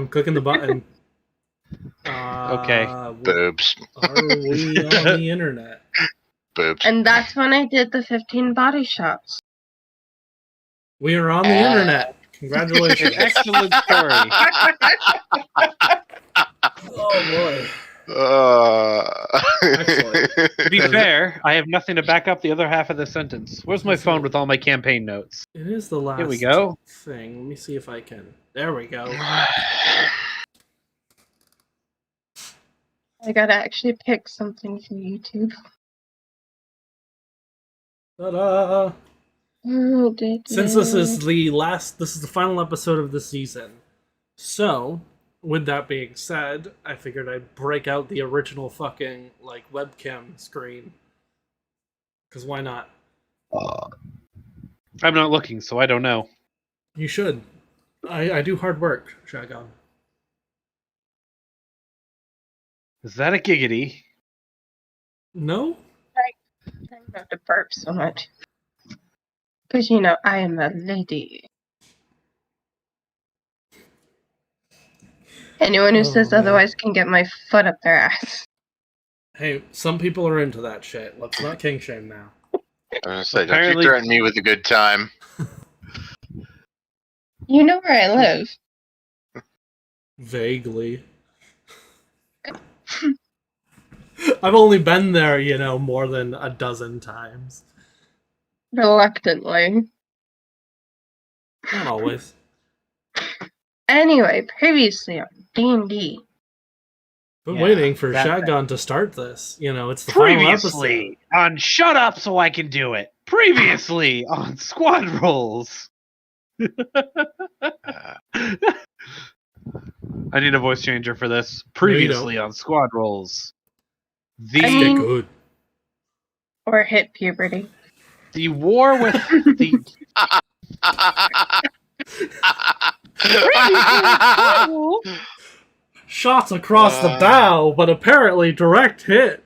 I'm clicking the button. Okay. Boobs. Are we on the internet? Boobs. And that's when I did the 15 body shots. We are on the internet. Congratulations. An excellent story. Oh boy. Excellent. To be fair, I have nothing to back up the other half of the sentence. Where's my phone with all my campaign notes? It is the last Here we go. thing. Let me see if I can. There we go. I gotta actually pick something for YouTube. Ta-da! Oh, Since this is the final episode of the season, so with that being said, I figured I'd break out the original fucking like webcam screen. Cause why not? I'm not looking, so I don't know. You should. I do hard work, Shotgun. Is that a giggity? No? I don't have to burp so much. Because, you know, I am a lady. Anyone who says man. otherwise can get my foot up their ass. Hey, some people are into that shit. Let's not king shame now. I was gonna say, don't Apparently- you threaten me with a good time. You know where I live. Vaguely. I've only been there, more than a dozen times. Reluctantly. Not always. Anyway, previously on D&D. Been Yeah, waiting for that Shotgun to start this. It's the final episode. Previously on Shut Up So I Can Do It. Previously on Squad Rolls. I need a voice changer for this. Previously on Squad Rolls. I mean- Good. Or hit puberty. The war with the Shots across the bow, but apparently direct hit.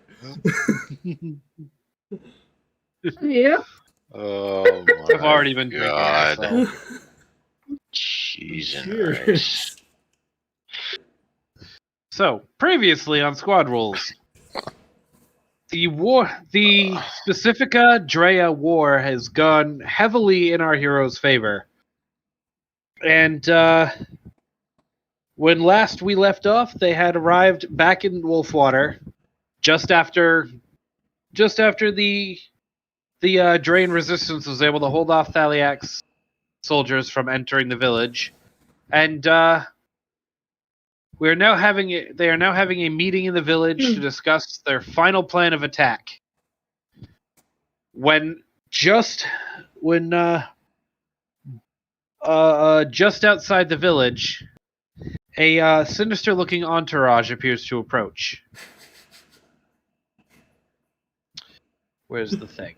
Yeah. Oh my I've already been drinking. God. So. Cheese and Cheers. rice. So, previously on Squad Rolls, the Pacifica Drea War has gone heavily in our heroes' favor. And when last we left off, they had arrived back in Wolfwater just after the Drain Resistance was able to hold off Thaliak's soldiers from entering the village, and they are now having a meeting in the village to discuss their final plan of attack. Just outside the village, a sinister-looking entourage appears to approach. Where's the thing?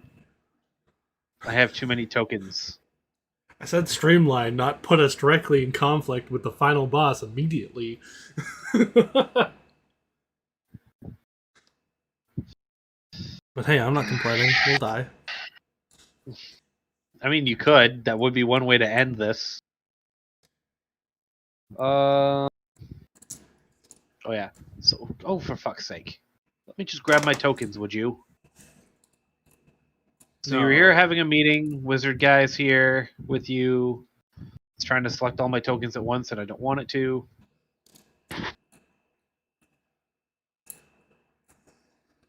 I have too many tokens. I said streamline, not put us directly in conflict with the final boss immediately. But hey, I'm not complaining. We'll die. I mean, you could. That would be one way to end this. Oh yeah. So, for fuck's sake. Let me just grab my tokens, would you? So No. you're here having a meeting. Wizard guy's here with you. It's trying to select all my tokens at once, and I don't want it to.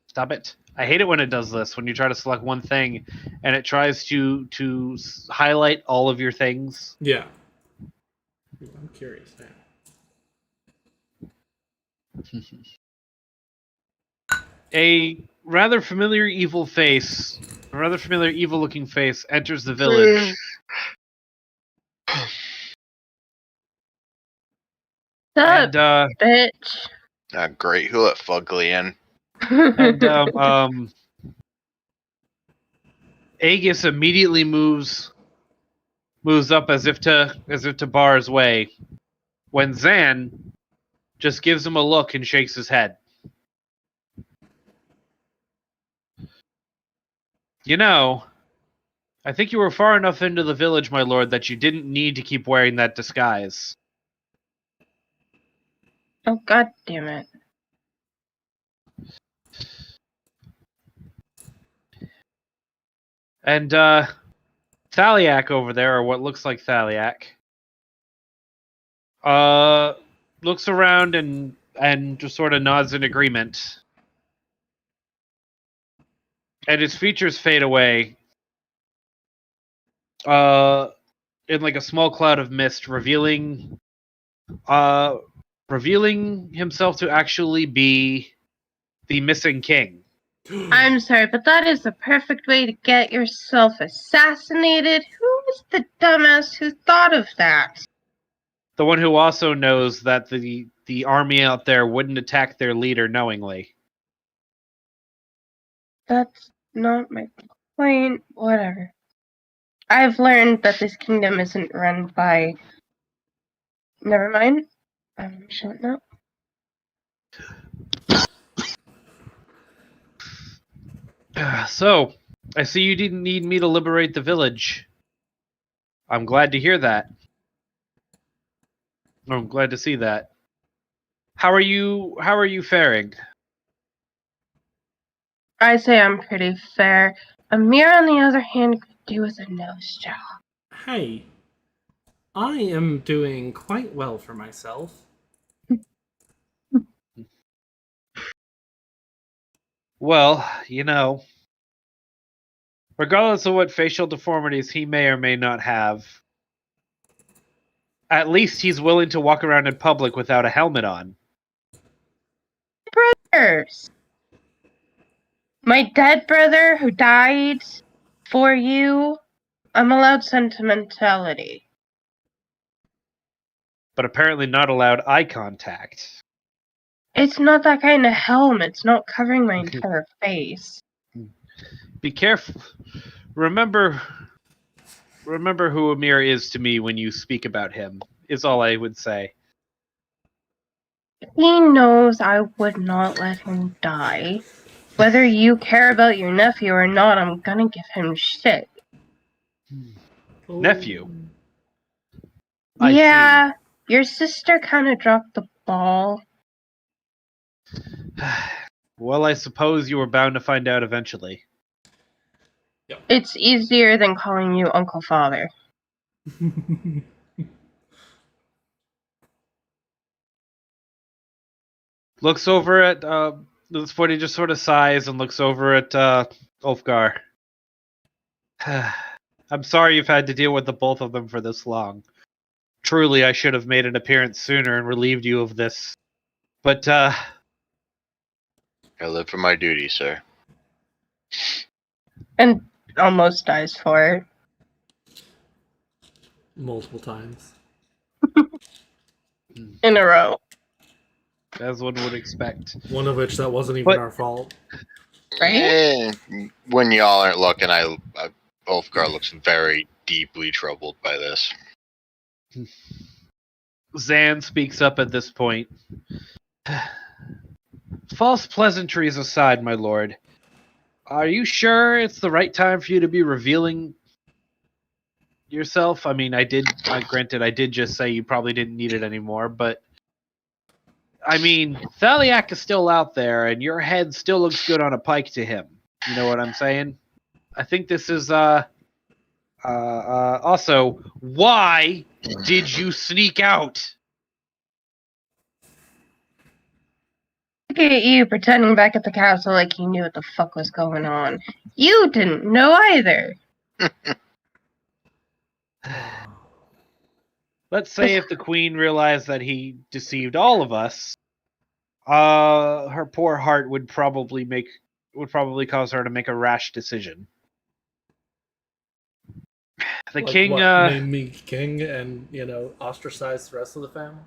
Stop it. I hate it when it does this, when you try to select one thing, and it tries to highlight all of your things. Yeah. I'm curious now. A rather familiar evil-looking face enters the village. Sup, And bitch? Great. Who let Fugly in? Aegis immediately moves up as if to bar his way, when Zan just gives him a look and shakes his head. You know, I think you were far enough into the village, my lord, that you didn't need to keep wearing that disguise. Oh, god damn it. And Thaliak over there, or what looks like Thaliak, looks around and just sort of nods in agreement. And his features fade away. In like a small cloud of mist, revealing himself to actually be the missing king. I'm sorry, but that is the perfect way to get yourself assassinated. Who was the dumbass who thought of that? The one who also knows that the army out there wouldn't attack their leader knowingly. That's not my point. Whatever. I've learned that this kingdom isn't run by. Never mind. I'm shutting up. So, I see you didn't need me to liberate the village. I'm glad to hear that. I'm glad to see that. How are you faring? I say I'm pretty fair. Amir, on the other hand, could do with a nose job. Hey, I am doing quite well for myself. Well, regardless of what facial deformities he may or may not have, at least he's willing to walk around in public without a helmet on. Brothers! My dead brother who died for you, I'm allowed sentimentality. But apparently not allowed eye contact. It's not that kind of helmet. It's not covering my entire face. Be careful. Remember who Amir is to me when you speak about him, is all I would say. He knows I would not let him die. Whether you care about your nephew or not, I'm gonna give him shit. Nephew? I Yeah, your sister kind of dropped the ball. see. Well, I suppose you were bound to find out eventually. It's easier than calling you Uncle Father. Looks over at this 40 just sort of sighs and looks over at Ulfgar. I'm sorry you've had to deal with the both of them for this long. Truly, I should have made an appearance sooner and relieved you of this. But I live for my duty, sir. And almost dies for it. Multiple times. In a row. as one would expect. One of which that wasn't even But- our fault. Right? Eh, when y'all aren't looking, Ulfgar looks very deeply troubled by this. Zan speaks up at this point. False pleasantries aside, my lord. Are you sure it's the right time for you to be revealing yourself? I mean, granted, I did just say you probably didn't need it anymore, but I mean, Thaliak is still out there, and your head still looks good on a pike to him. You know what I'm saying? I think this is, also, why did you sneak out? Look at you pretending back at the castle like you knew what the fuck was going on. You didn't know either. Let's say if the queen realized that he deceived all of us, her poor heart would probably cause her to make a rash decision. The Like king, what, name me king and, ostracize the rest of the family?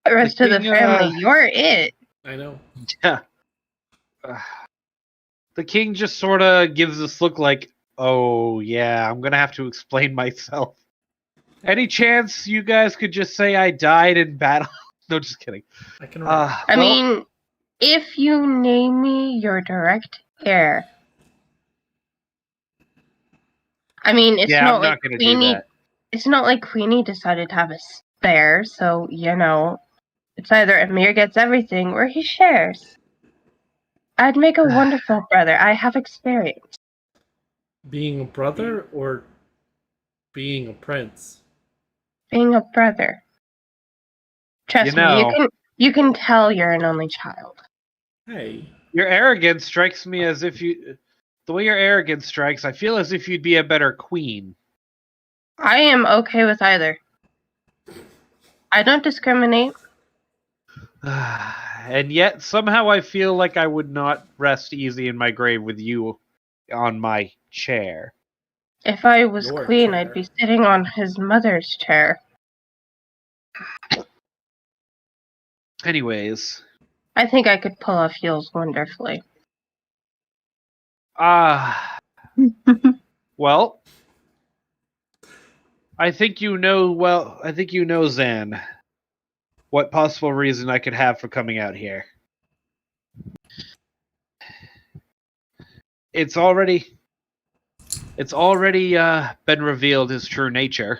The rest of the king, family, you're it. I know. yeah. The king just sort of gives this look like, oh yeah, I'm gonna have to explain myself. Any chance you guys could just say I died in battle? No, just kidding. I can remember. I mean, if you name me your direct heir. I mean, it's yeah, not I'm like not gonna do Queenie. that. It's not like Queenie decided to have a spare, so It's either Amir gets everything or he shares. I'd make a wonderful brother. I have experience. Being a brother or being a prince? Being a brother. Trust me, you can tell you're an only child. Hey, Your arrogance strikes me as if you. The way your arrogance strikes, I feel as if you'd be a better queen. I am okay with either. I don't discriminate. And yet, somehow I feel like I would not rest easy in my grave with you on my chair. If I was Your queen, chair. I'd be sitting on his mother's chair. Anyways. I think I could pull off heels wonderfully. Well, I think you know, Zan, what possible reason I could have for coming out here. It's already been revealed his true nature.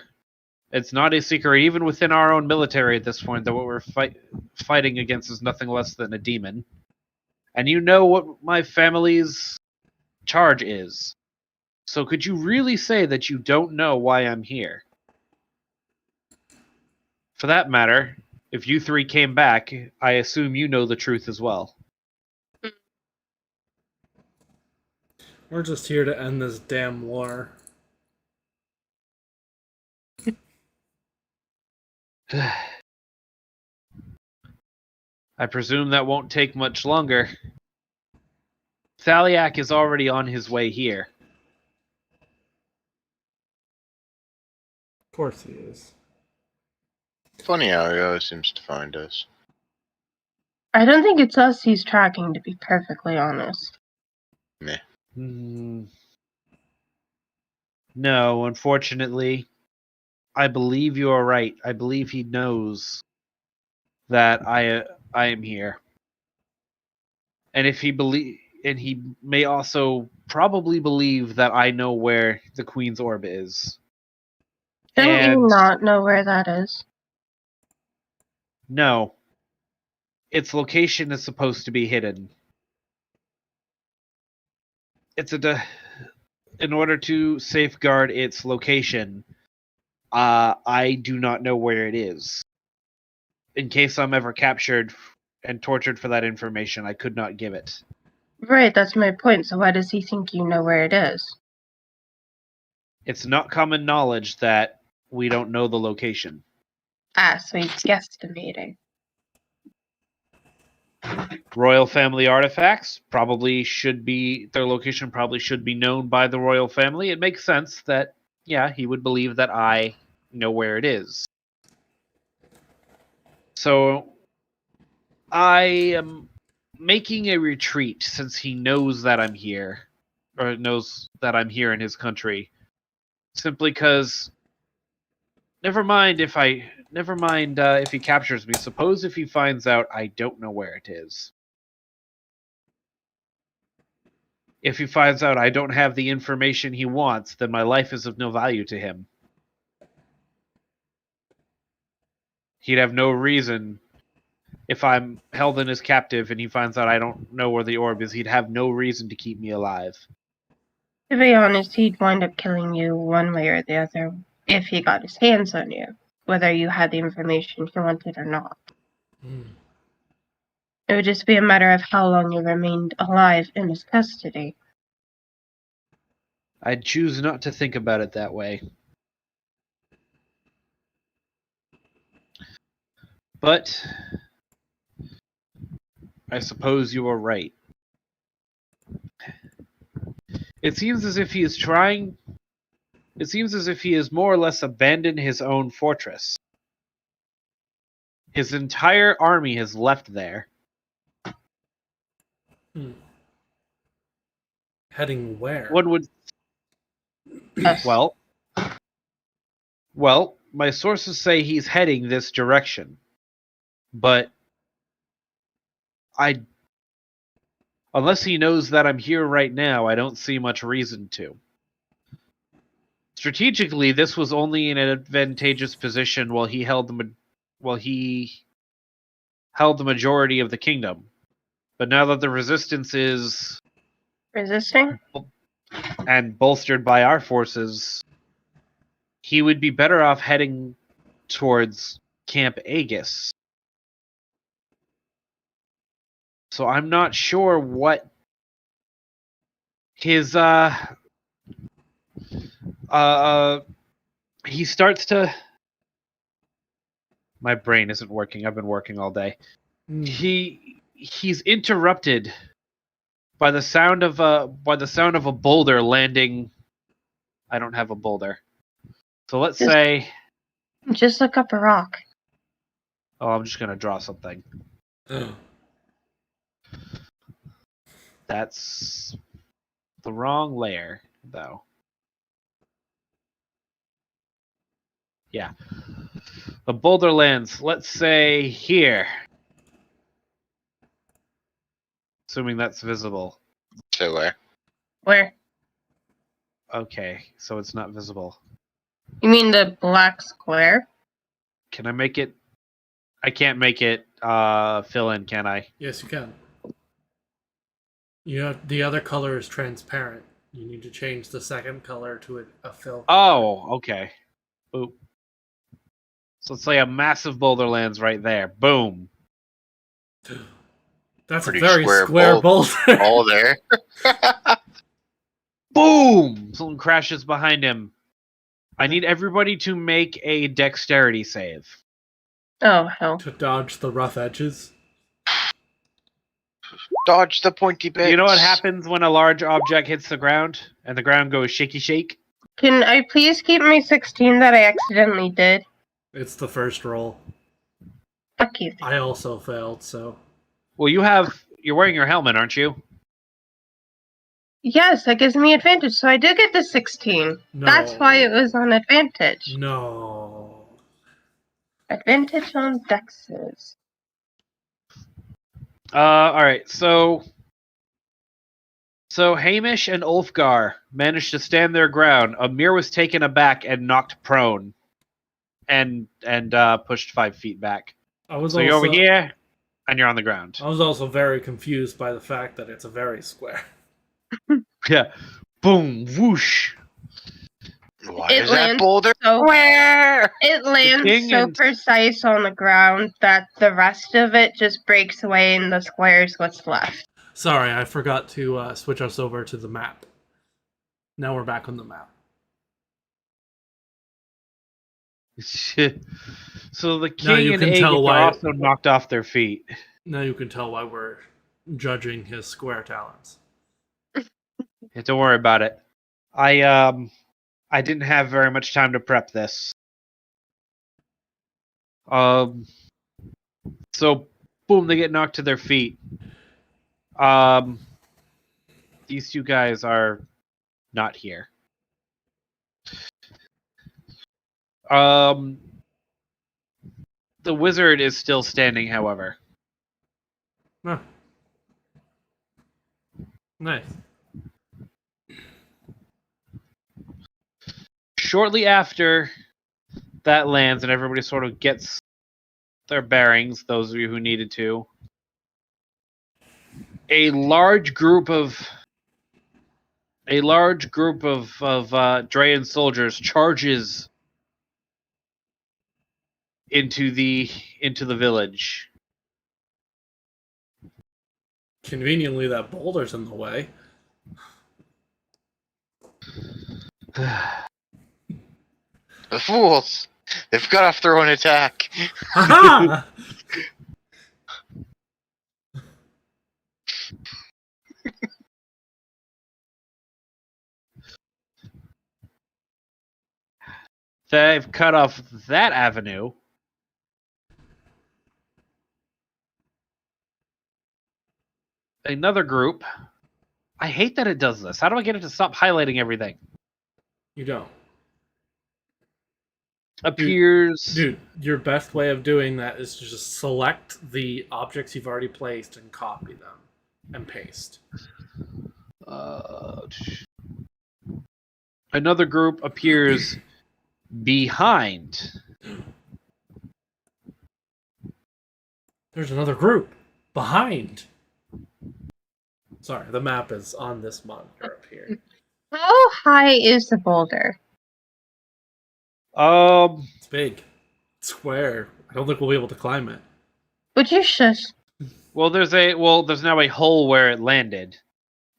It's not a secret, even within our own military at this point, that what we're fighting against is nothing less than a demon. And you know what my family's charge is. So could you really say that you don't know why I'm here? For that matter, if you three came back, I assume you know the truth as well. We're just here to end this damn war. I presume that won't take much longer. Thaliak is already on his way here. Of course he is. Funny how he always seems to find us. I don't think it's us he's tracking, to be perfectly honest. Meh. No, unfortunately, I believe you are right. I believe he knows that I am here, and he may also probably believe that I know where the Queen's orb is. Don't you And not know where that is? no, its location is supposed to be hidden. In order to safeguard its location, I do not know where it is. In case I'm ever captured and tortured for that information, I could not give it. Right, that's my point. So why does he think you know where it is? It's not common knowledge that we don't know the location. Ah, so he's guesstimating. Royal family artifacts their location probably should be known by the royal family. It makes sense that, yeah, he would believe that I know where it is. So, I am making a retreat since he knows that I'm here, or knows that I'm here in his country. Simply because, never mind if he captures me. Suppose if he finds out I don't know where it is. If he finds out I don't have the information he wants, then my life is of no value to him. He'd have no reason, if I'm held in as captive and he finds out I don't know where the orb is, he'd have no reason to keep me alive. To be honest, he'd wind up killing you one way or the other if he got his hands on you, whether you had the information he wanted or not. It would just be a matter of how long you remained alive in his custody. I'd choose not to think about it that way. But I suppose you are right. It seems as if he has more or less abandoned his own fortress. His entire army has left there. Heading where? One would... Well, my sources say he's heading this direction. But unless he knows that I'm here right now, I don't see much reason to. Strategically, this was only in an advantageous position while he held the majority of the kingdom. But now that the resistance is Resisting? and bolstered by our forces, he would be better off heading towards Camp Aegis. So I'm not sure what his he starts to. My brain isn't working. I've been working all day. He's interrupted by the sound of a boulder landing. I don't have a boulder. So let's say. Just look up a rock. Oh, I'm just gonna draw something. That's the wrong layer, though. Yeah. The boulder lands, let's say, here. Assuming that's visible. So where? Where? Okay, so it's not visible. You mean the black square? Can I make it? I can't make it fill in, can I? Yes, you can. You have, the other color is transparent. You need to change the second color to a fill. Oh, okay. Boop. So let's say a massive boulder lands right there. Boom. That's Pretty a very square square boulder. All there. Boom! Someone crashes behind him. I need everybody to make a dexterity save. Oh, hell. To dodge the rough edges. Dodge the pointy bits. You know what happens when a large object hits the ground and the ground goes shaky shake? Can I please keep my 16 that I accidentally did? It's the first roll. Fuck you. I also failed, so. Well, you're wearing your helmet, aren't you? Yes, that gives me advantage, so I did get the 16. No. That's why it was on advantage. No. Advantage on dexes. Alright, so Hamish and Ulfgar managed to stand their ground. Amir was taken aback and knocked prone. And pushed 5 feet back. So you're over here, and you're on the ground. I was also very confused by the fact that it's a very square. Yeah. Boom, whoosh. Why It is that lands boulder? So Where? it lands king so and- precise on the ground that the rest of it just breaks away and the square is what's left. Sorry, I forgot to switch us over to the map. Now we're back on the map. So the Now king you and can Aegis tell are why- also knocked off their feet. Now you can tell why we're judging his square talents. Yeah, don't worry about it. I didn't have very much time to prep this. So boom, they get knocked to their feet. These two guys are not here. The wizard is still standing, however. Huh. Nice. Shortly after that lands and everybody sort of gets their bearings, those of you who needed to, a large group of Drayan soldiers charges into the village. Conveniently, that boulder's in the way. The fools! They've got off their own attack. Haha! They've cut off that avenue. Another group. I hate that it does this. How do I get it to stop highlighting everything? You don't. Appears. Dude, your best way of doing that is to just select the objects you've already placed and copy them and paste. Another group appears behind. There's another group behind. Sorry, the map is on this monitor up here. How high is the boulder? It's big. It's square. I don't think we'll be able to climb it. Would you shush? Well, there's now a hole where it landed,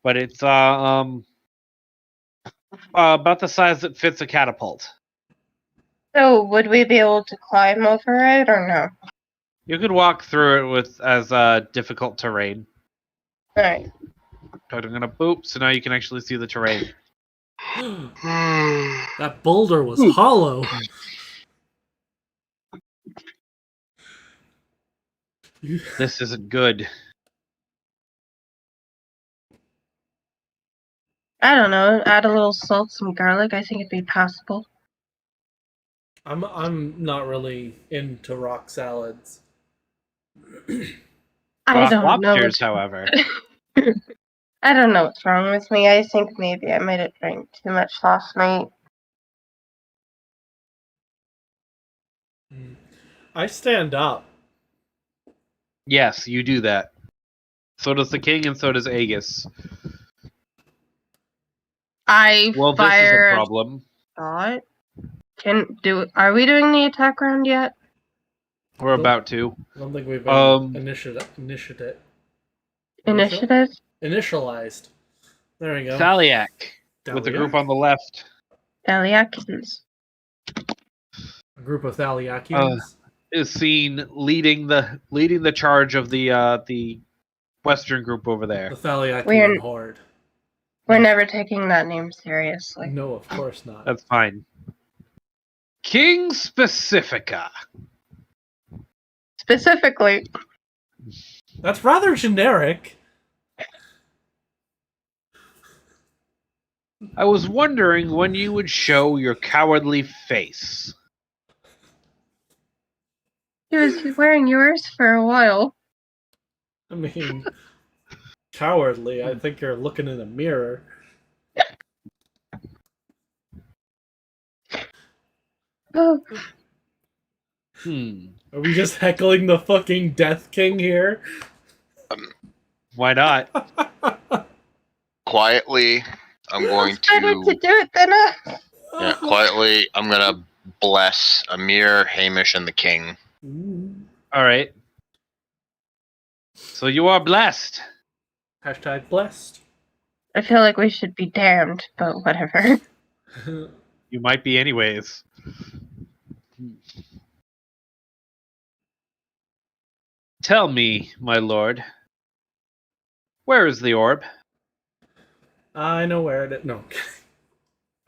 but it's about the size that fits a catapult. So, would we be able to climb over it or no? You could walk through it with as difficult terrain. Alright. But I'm gonna boop, so now you can actually see the terrain. That boulder was hollow. This isn't good. I don't know. Add a little salt, some garlic. I think it'd be passable. I'm not really into rock salads. I don't know. Lobsters, however. I don't know what's wrong with me. I think maybe I might have drank too much last night. I stand up. Yes, you do that. So does the king, and so does Aegis. I Well, this is a fire problem. shot. Are we doing the attack round yet? We're about to. I don't think we've been Initiative? initialized. There we go. Thaliak, with the Thaliak? group on the left. Thaliakins. A group of Thaliakians. Is seen leading the charge of the western group over there. The Thaliakian We're- horde. We're never taking that name seriously. No, of course not. That's fine. King Specifica. Specifically, That's rather generic. I was wondering when you would show your cowardly face. he was wearing yours for a while. I mean, cowardly. I think you're looking in a mirror. Oh, Are we just heckling the fucking Death King here? Why not? Quietly, I'm going it's better to to. do it than us. Yeah, quietly, I'm gonna bless Amir, Hamish, and the king. Ooh. All right. So you are blessed. Hashtag blessed. I feel like we should be damned, but whatever. You might be anyways. Tell me, my lord, where is the orb? I know where it is. No.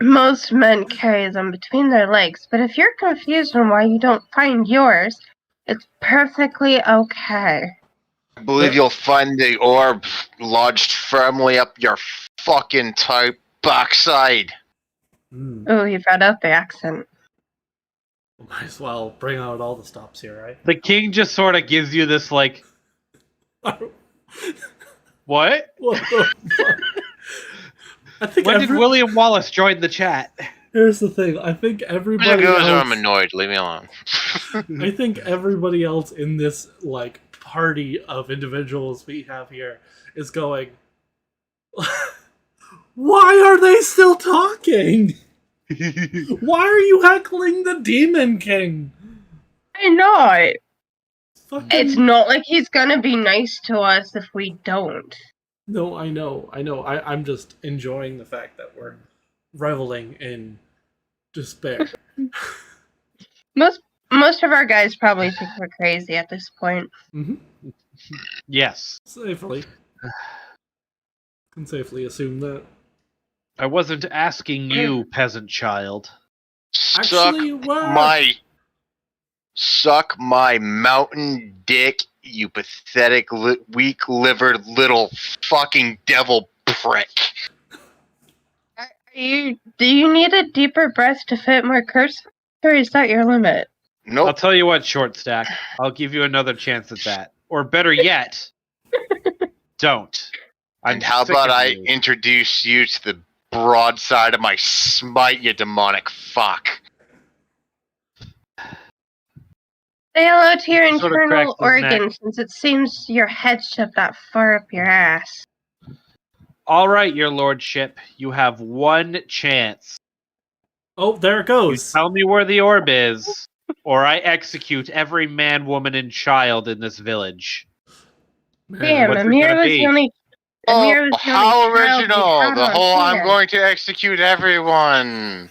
Most men carry them between their legs, but if you're confused on why you don't find yours, it's perfectly okay. I believe you'll find the orb lodged firmly up your fucking tight backside. Oh, you brought out the accent. Might as well bring out all the stops here, right? The king just sort of gives you this, like, what? What the fuck? I think When did William Wallace join the chat? Here's the thing. I think everybody Goes, else... I'm annoyed. Leave me alone. I think everybody else in this, like, party of individuals we have here is going, why are they still talking? Why are you heckling the Demon King? I know. Fucking... It's not like he's gonna be nice to us if we don't. No, I know. I'm just enjoying the fact that we're reveling in despair. Most of our guys probably think we're crazy at this point. Mm-hmm. Yes. Safely. Can safely assume that. I wasn't asking you, peasant child. Suck my mountain dick, you pathetic, weak-livered little fucking devil prick. Do you need a deeper breath to fit more curse, or is that your limit? I'll Nope. tell you what, Short Stack. I'll give you another chance at that. Or better yet, don't. And how sick about of I you. introduce you to the broadside of my smite, you demonic fuck. Say hello to your Sort of internal cracks his neck. organs, since it seems your head's shoved that far up your ass. All right, your lordship, you have one chance. Oh, there it You goes. tell me where the orb is, or I execute every man, woman, and child in this village. Man. Damn, what's it Amir gonna was be? the only. Oh, Amir was the how only child we original! had The on whole "I'm hand. going to execute everyone."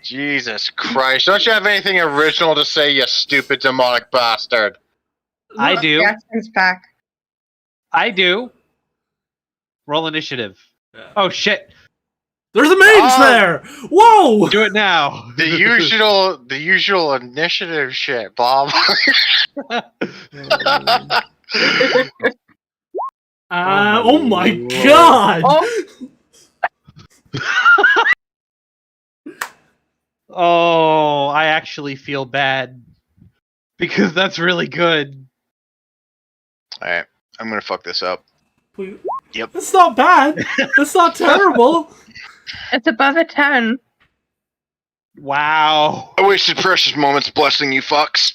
Jesus Christ! Don't you have anything original to say, you stupid demonic bastard? I do. Jackson's back. I do. Roll initiative. Yeah. Oh shit! There's a mage Oh. there! Whoa! Do it now. The usual initiative shit, Bob. Oh my Lord. god! Oh, I actually feel bad because that's really good. Alright, I'm gonna fuck this up. Yep. That's not bad. That's not terrible. It's above a 10. Wow. I wasted precious moments blessing you fucks.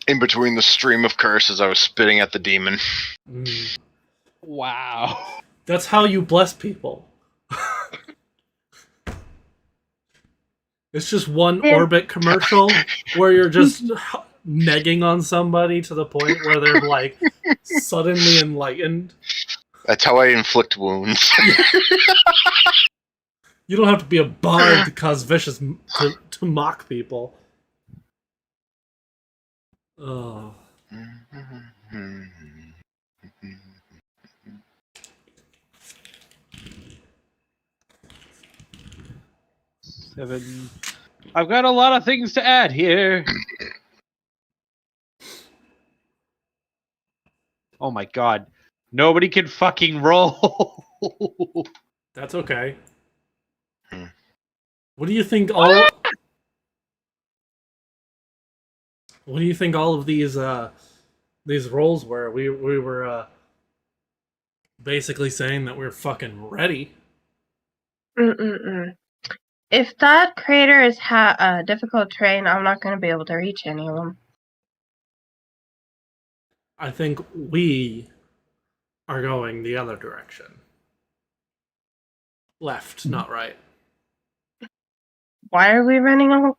In between the stream of curses, I was spitting at the demon. Mm. Wow. That's how you bless people. It's just one Yeah. Orbit commercial where you're just negging on somebody to the point where they're like suddenly enlightened. That's how I inflict wounds. You don't have to be a bard to cause vicious to mock people. Oh. 7. I've got a lot of things to add here. Oh my god. Nobody can fucking roll. That's okay. Hmm. What do you think all What do you think all of these roles were? We were basically saying that we're fucking ready. Mm-mm-mm. If that crater is difficult terrain, I'm not going to be able to reach any of them. I think we are going the other direction. Left, not right. Why are we running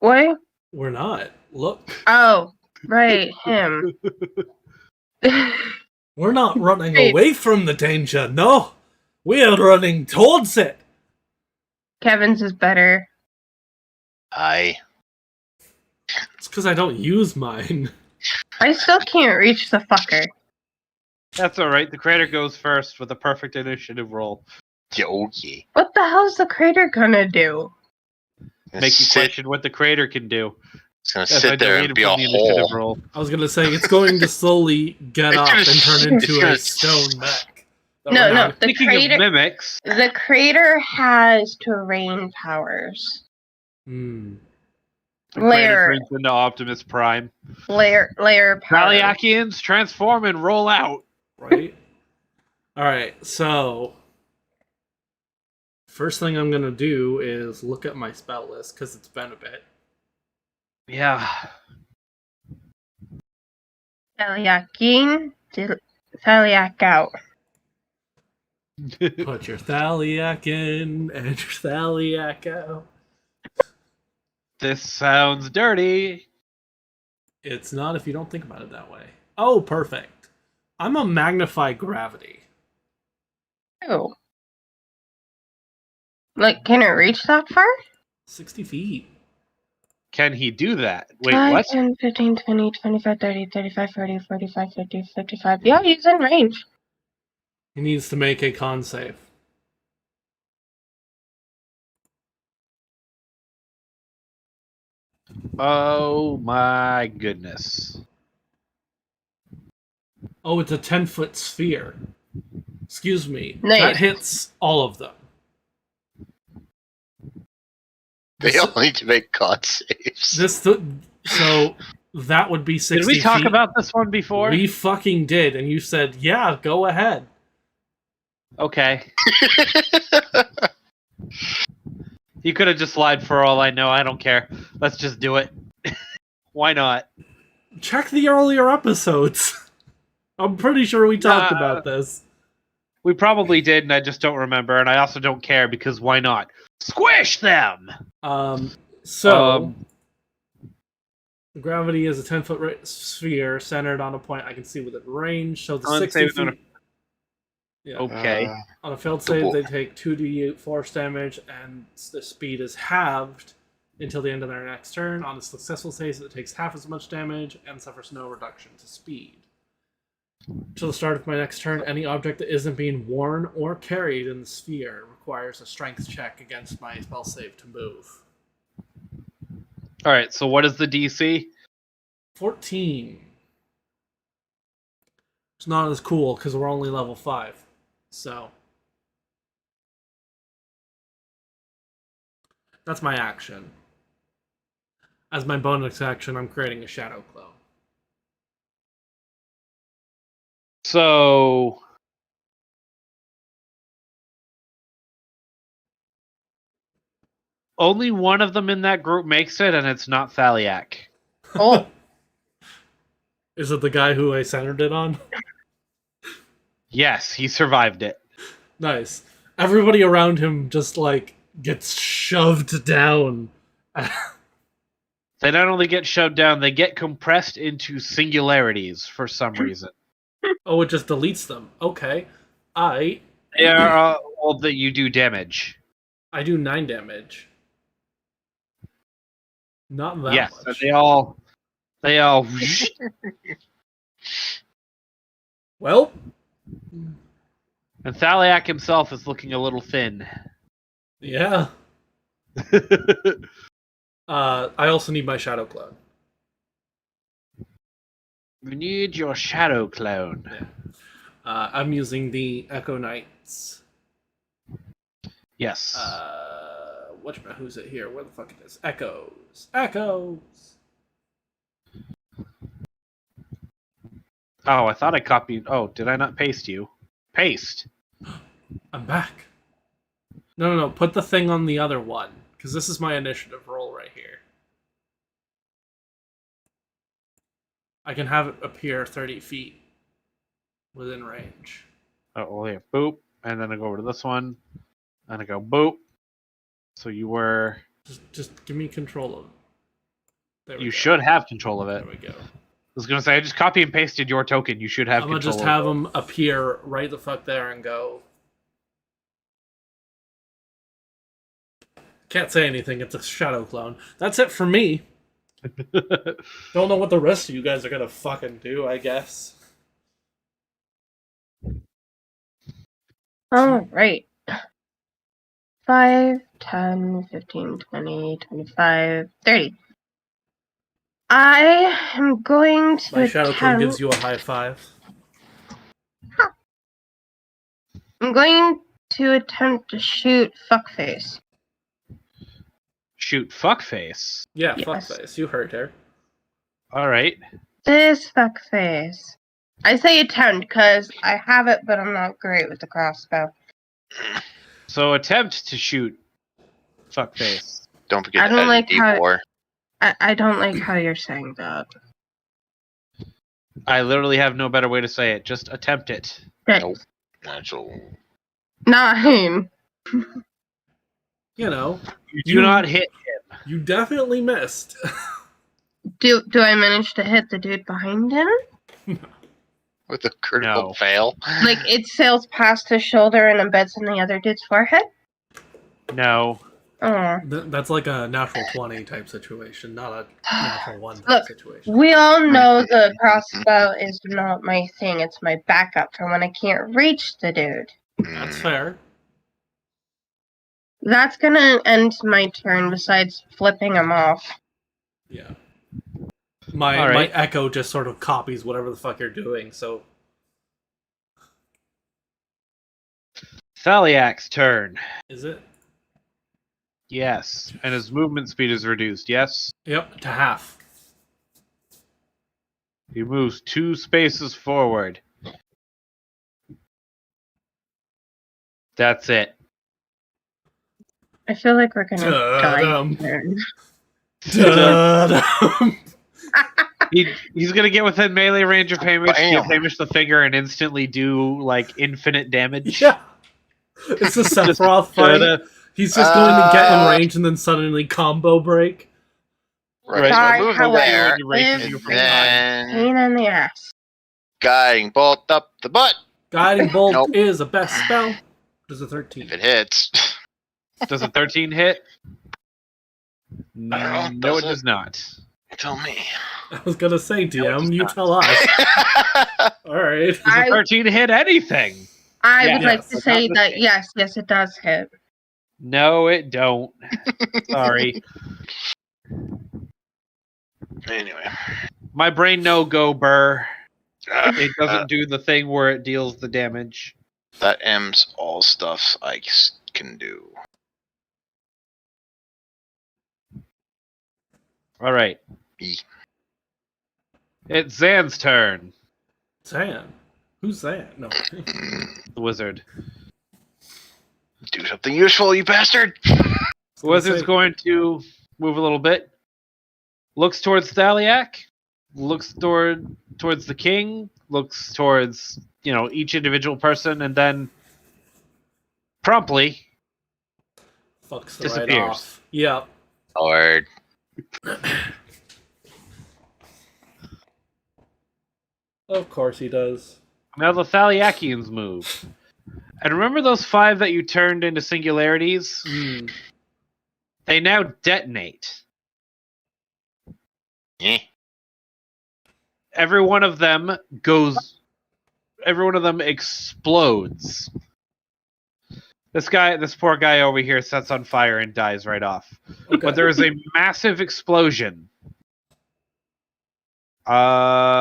away? We're not. Look. Oh, right, him. We're not running Wait. away from the danger, no! We are running towards it! Kevin's is better. Aye. It's because I don't use mine. I still can't reach the fucker. That's alright. The crater goes first with a perfect initiative roll. Yeah, okay. What the hell's the crater gonna do? It's Make you question what the crater can do. gonna Yes, I sit there deleted and be a from the initiative hole. roll. I was gonna say, it's going to slowly get up and turn into a gonna- stone mech. That No, we're no, not- the Speaking crater. of mimics, The crater has terrain powers. Hmm. the crater Layer, turns into Optimus Prime. layer powers. Valiakians, transform and roll out. Right? Alright, so... First thing I'm gonna do is look at my spell list, because it's been a bit. Yeah. Thaliak in, Thaliak out. Put your Thaliak in, and your Thaliak out. This sounds dirty. It's not if you don't think about it that way. Oh, perfect. I'm a magnify gravity. Oh. Like, can it reach that far? 60 feet. Can he do that? Wait, 5, what? 10, 15, 20, 25, 30, 35, 40, 45, 50, 55. Yeah, he's in range. He needs to make a con save. Oh my goodness. Oh, it's a 10-foot sphere. Excuse me. Nice. That hits all of them. They all need to make con saves. So that would be 60 Did we talk feet. about this one before? We fucking did, and you said, yeah, go ahead. He could have just lied for all I know. I don't care. Let's just do it. Why not? Check the earlier episodes. I'm pretty sure we talked about this. We probably did, and I just don't remember. And I also don't care because why not? Squish them. So gravity is a 10-foot sphere centered on a point I can see within range. So the 60 feet. Yeah. Okay. On a failed save, they take 2d8 force damage, and the speed is halved until the end of their next turn. On a successful save, it takes half as much damage and suffers no reduction to speed. Till the start of my next turn, any object that isn't being worn or carried in the sphere requires a strength check against my spell save to move. All right. So what is the DC? 14. It's not as cool because we're only level 5. So that's my action. As my bonus action, I'm creating a shadow clone. So only one of them in that group makes it, and it's not Thaliak. Oh, Is it the guy who I centered it on? Yes, he survived it. Nice. Everybody around him just like gets shoved down. They not only get shoved down, they get compressed into singularities for some reason. Oh, it just deletes them. Okay. I They are all that you do damage. do 9 damage. Not that Yes, much. and they all. Well, And Thaliak himself is looking a little thin. yeah. I also need my shadow clone. You need your shadow clone. Yeah. I'm using the Echo Knights. Yes. Who's it here? Where the fuck it is? Echoes. Echoes. Oh, I thought I copied. Oh, did I not paste you? Paste. I'm back. No. Put the thing on the other one. Because this is my initiative roll right here. I can have it appear 30 feet within range. Oh, well, yeah. Boop. And then I go over to this one. And I go boop. So you were. Just give me control of it. There we You go. should have control of it. There we go. I was gonna say I just copy and pasted your token. You should have I'm gonna control. just of have it. them appear right the fuck there and go. Can't say anything. It's a shadow clone. That's it for me. Don't know what the rest of you guys are gonna fucking do, I guess. all right. 5, 10, 15, 20, 25, 30. I am going to My shadow clone attempt. gives you a high five. I'm going to attempt to shoot Fuckface. Shoot, fuckface. Yeah, Yes. fuckface. You heard her. All right. This Fuckface. I say attempt because I have it, but I'm not great with the crossbow. So attempt to shoot, fuckface. Don't forget I to don't add like a how- D4. I don't like how you're saying that. I literally have no better way to say it. Just attempt it. That- Nope. Natural. Not him. You know, You do not hit. you definitely missed. Do I manage to hit the dude behind him? With a critical No. fail. Like it sails past his shoulder and embeds in the other dude's forehead? No. Oh. That's like a natural 20 type situation, not a natural 1 type Look, situation. We all know the crossbow is not my thing. It's my backup for when I can't reach the dude. That's fair. That's gonna end my turn besides flipping him off. Yeah. My All right. echo just sort of copies whatever the fuck you're doing, so Thaliak's turn. is it? Yes. And his movement speed is reduced. Yes. Yep, to half. He moves 2 spaces forward. That's it. I feel like we're gonna die. Ta-dum. soon. Ta-dum. He's gonna get within melee range of Hamish, Bam. give Hamish the finger, and instantly do like infinite damage. Yeah. It's a Sephiroth fight. He's just going to get in range and then suddenly combo break. Right. Die, So move however, there, Live and you from then Pain in the ass. guiding bolt up the butt. Guiding Bolt Nope. is a best spell. Does a 13. If it hits, Does a 13 hit? don't know, No, does it it? does not. tell me. I was going to say, No, it DM, does you not. tell us. Alright. Does a 13 hit anything? I Yeah, would like yes, to but say not that the- yes, it does hit. No, it don't. Sorry. Anyway. My brain no go, Burr. It Uh, doesn't do the thing where it deals the damage. that M's all stuff I can do. All right. E. It's Zan's turn. Zan. Who's Zan? No. The wizard. Do something useful, you bastard! The wizard's going to move a little bit. Looks towards Thaliak. Looks towards the king. Looks towards, each individual person, and then promptly Fucks right disappears. off. Yeah. Lord. Of course he does. Now the Thaliakians move. And remember those 5 that you turned into singularities? Mm. They now detonate. Eh. Every one of them explodes. This poor guy over here sets on fire and dies right off. Okay. But there is a massive explosion. Daliak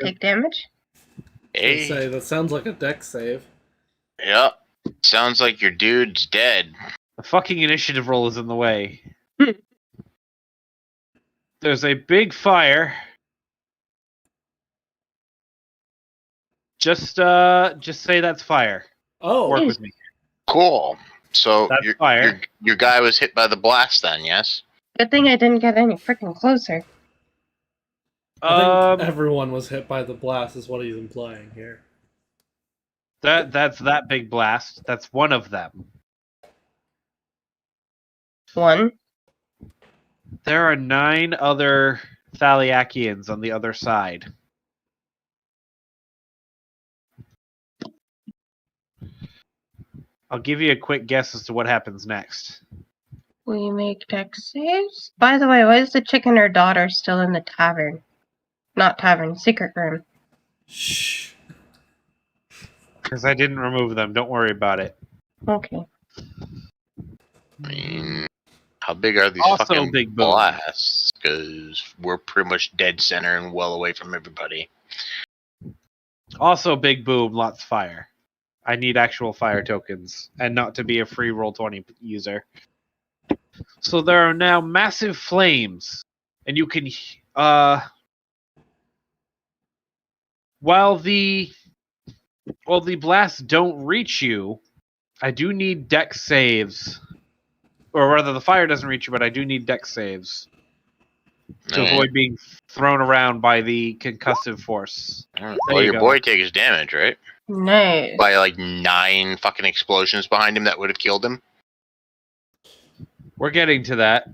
take damage. Hey. Say, that sounds like a deck save. Yep. Sounds like your dude's dead. The fucking initiative roll is in the way. There's a big fire. Just say that's fire. Oh, Work with me. Cool. So That's fire. your guy was hit by the blast then, yes? Good thing I didn't get any freaking closer. I think everyone was hit by the blast is what he's implying here. That's that big blast. That's one of them. One. There are 9 other Thaliakians on the other side. I'll give you a quick guess as to what happens next. We make deck saves. By the way, why is the chicken or daughter still in the tavern? Not tavern, secret room. Shh. Because I didn't remove them. Don't worry about it. Okay. I mean, how big are these Also fucking big boom. blasts? Because we're pretty much dead center and well away from everybody. Also, big boom, lots of fire. I need actual fire tokens, and not to be a free Roll20 user. So there are now massive flames, and you can, while the blasts don't reach you, I do need deck saves, or rather, the fire doesn't reach you, but I do need deck saves to Alright. avoid being thrown around by the concussive force. Alright. There Well, you your go. boy takes damage, right? Nice. By like 9 fucking explosions behind him that would have killed him. We're getting to that.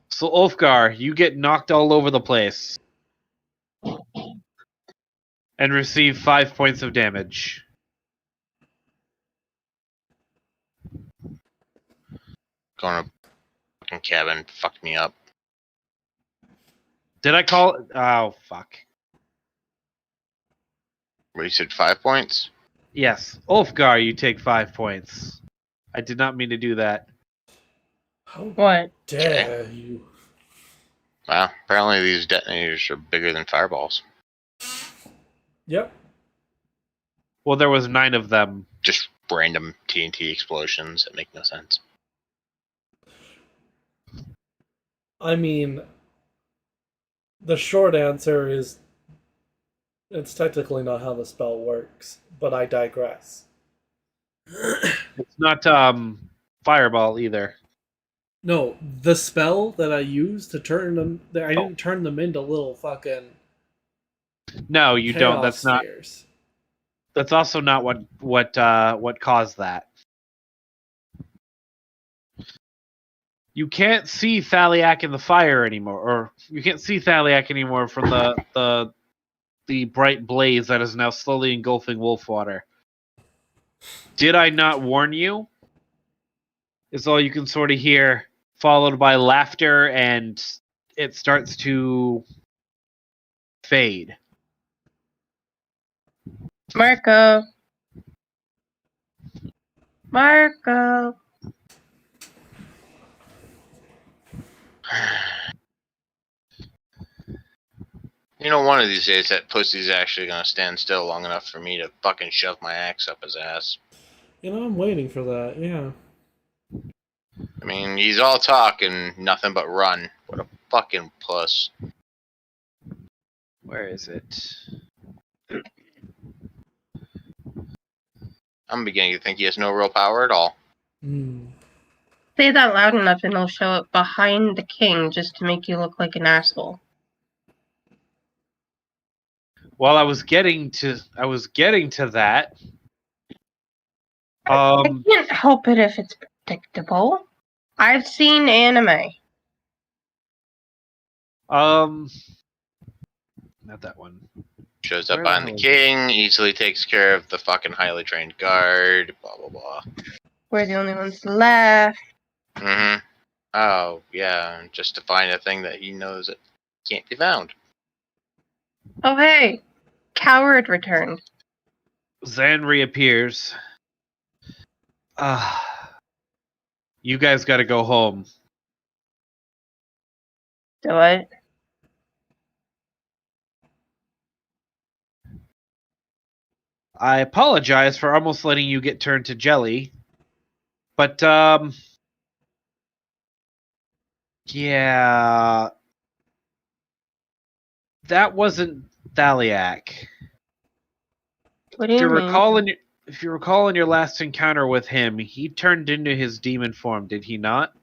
So Ulfgar, you get knocked all over the place. And receive 5 points of damage. Going to fucking cabin, fucked me up. Did I call it? Oh, fuck. What, you said 5 points? Yes. Ulfgar, you take 5 points. I did not mean to do that. How What? dare you? Wow, apparently these detonators are bigger than fireballs. Yep. Well, there was 9 of them. Just random TNT explosions that make no sense. I mean, the short answer is It's technically not how the spell works, but I digress. It's not fireball either. No, the spell that I used to turn them, I didn't turn them into little fucking No, you don't. chaos That's not. spheres. That's also not what caused that. You can't see Thaliak in the fire anymore, or you can't see Thaliak anymore from the bright blaze that is now slowly engulfing Wolfwater. Did I not warn you? Is all you can sort of hear, followed by laughter, and it starts to fade. Marco. Marco. You know, one of these days that pussy's actually gonna stand still long enough for me to fucking shove my axe up his ass. You know, I'm waiting for that, yeah. I mean, he's all talk and nothing but run. What a fucking puss. Where is it? I'm beginning to think he has no real power at all. Say that loud enough and he'll show up behind the king just to make you look like an asshole. Well, I was getting to that. I can't help it if it's predictable. I've seen anime. Not that one. Shows up Where behind the the hell is king, easily takes care of the fucking highly trained guard, blah blah blah. We're the only ones left. Mm-hmm. Oh, yeah, just to find a thing that he knows that can't be found. Oh hey! Coward returned. Zan reappears. You guys got to go home. Do what? I apologize for almost letting you get turned to jelly, but yeah, that wasn't Thaliak. What do you mean? If you recall in your last encounter with him, he turned into his demon form, did he not?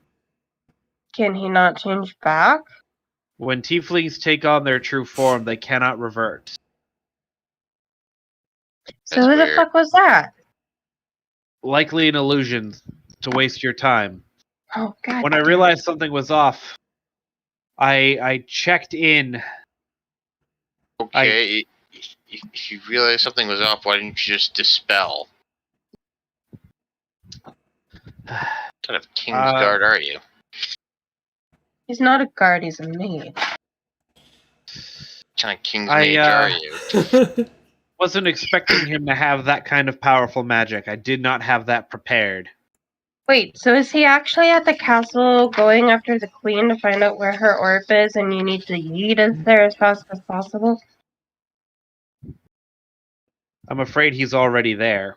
Can he not change back? When tieflings take on their true form, they cannot revert. So That's who the weird. fuck was that? Likely an illusion to waste your time. Oh god. When I damn. realized something was off, I checked in. Okay, if you realize something was off, why didn't you just dispel? What kind of king's guard are you? He's not a guard, he's a maid. What kind of king's mage are you? Wasn't expecting him to have that kind of powerful magic. I did not have that prepared. Wait, so is he actually at the castle going after the queen to find out where her orb is and you need to yeet us there as fast as possible? I'm afraid he's already there.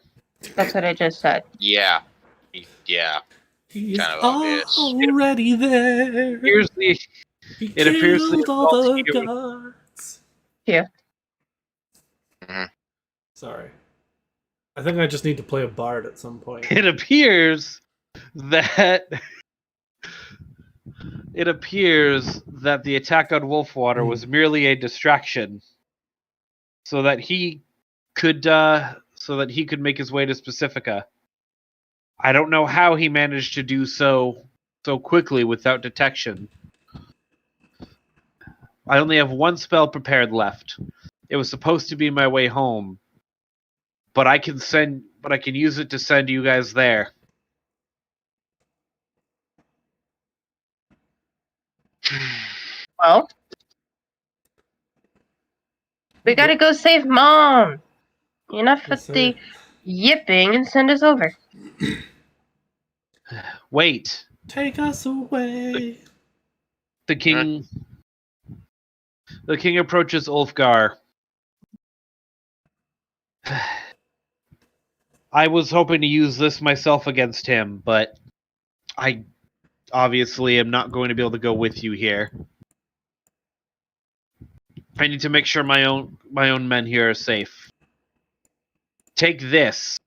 That's what I just said. Yeah. Yeah. He's Kind of obvious. already there. Here's the He it appears the killed all the assault guards. Yeah. Mhm. Sorry. I think I just need to play a bard at some point. it appears that the attack on Wolfwater was merely a distraction, so that he could make his way to Specifica. I don't know how he managed to do so quickly without detection. I only have one spell prepared left. It was supposed to be my way home, but I can use it to send you guys there. Well, we gotta go save Mom! Enough with the yipping and send us over. Wait. Take us away. The king approaches Ulfgar. I was hoping to use this myself against him, but I obviously am not going to be able to go with you here. I need to make sure my own men here are safe. Take this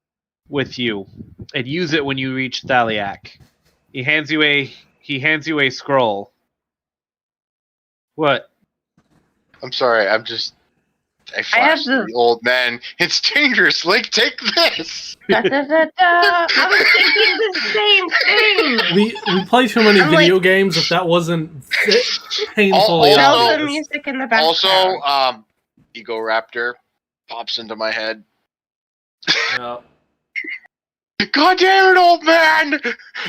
with you and use it when you reach Thaliak. He hands you a scroll. What? I'm sorry. I flashed the- the old man. It's dangerous. Link, take this. Da, da, da, da. I was thinking the same thing. We play too many I'm video games if that wasn't painfully Also- Tell the obvious. music in the background. Also, Ego Raptor pops into my head. Yeah. God damn it, old man!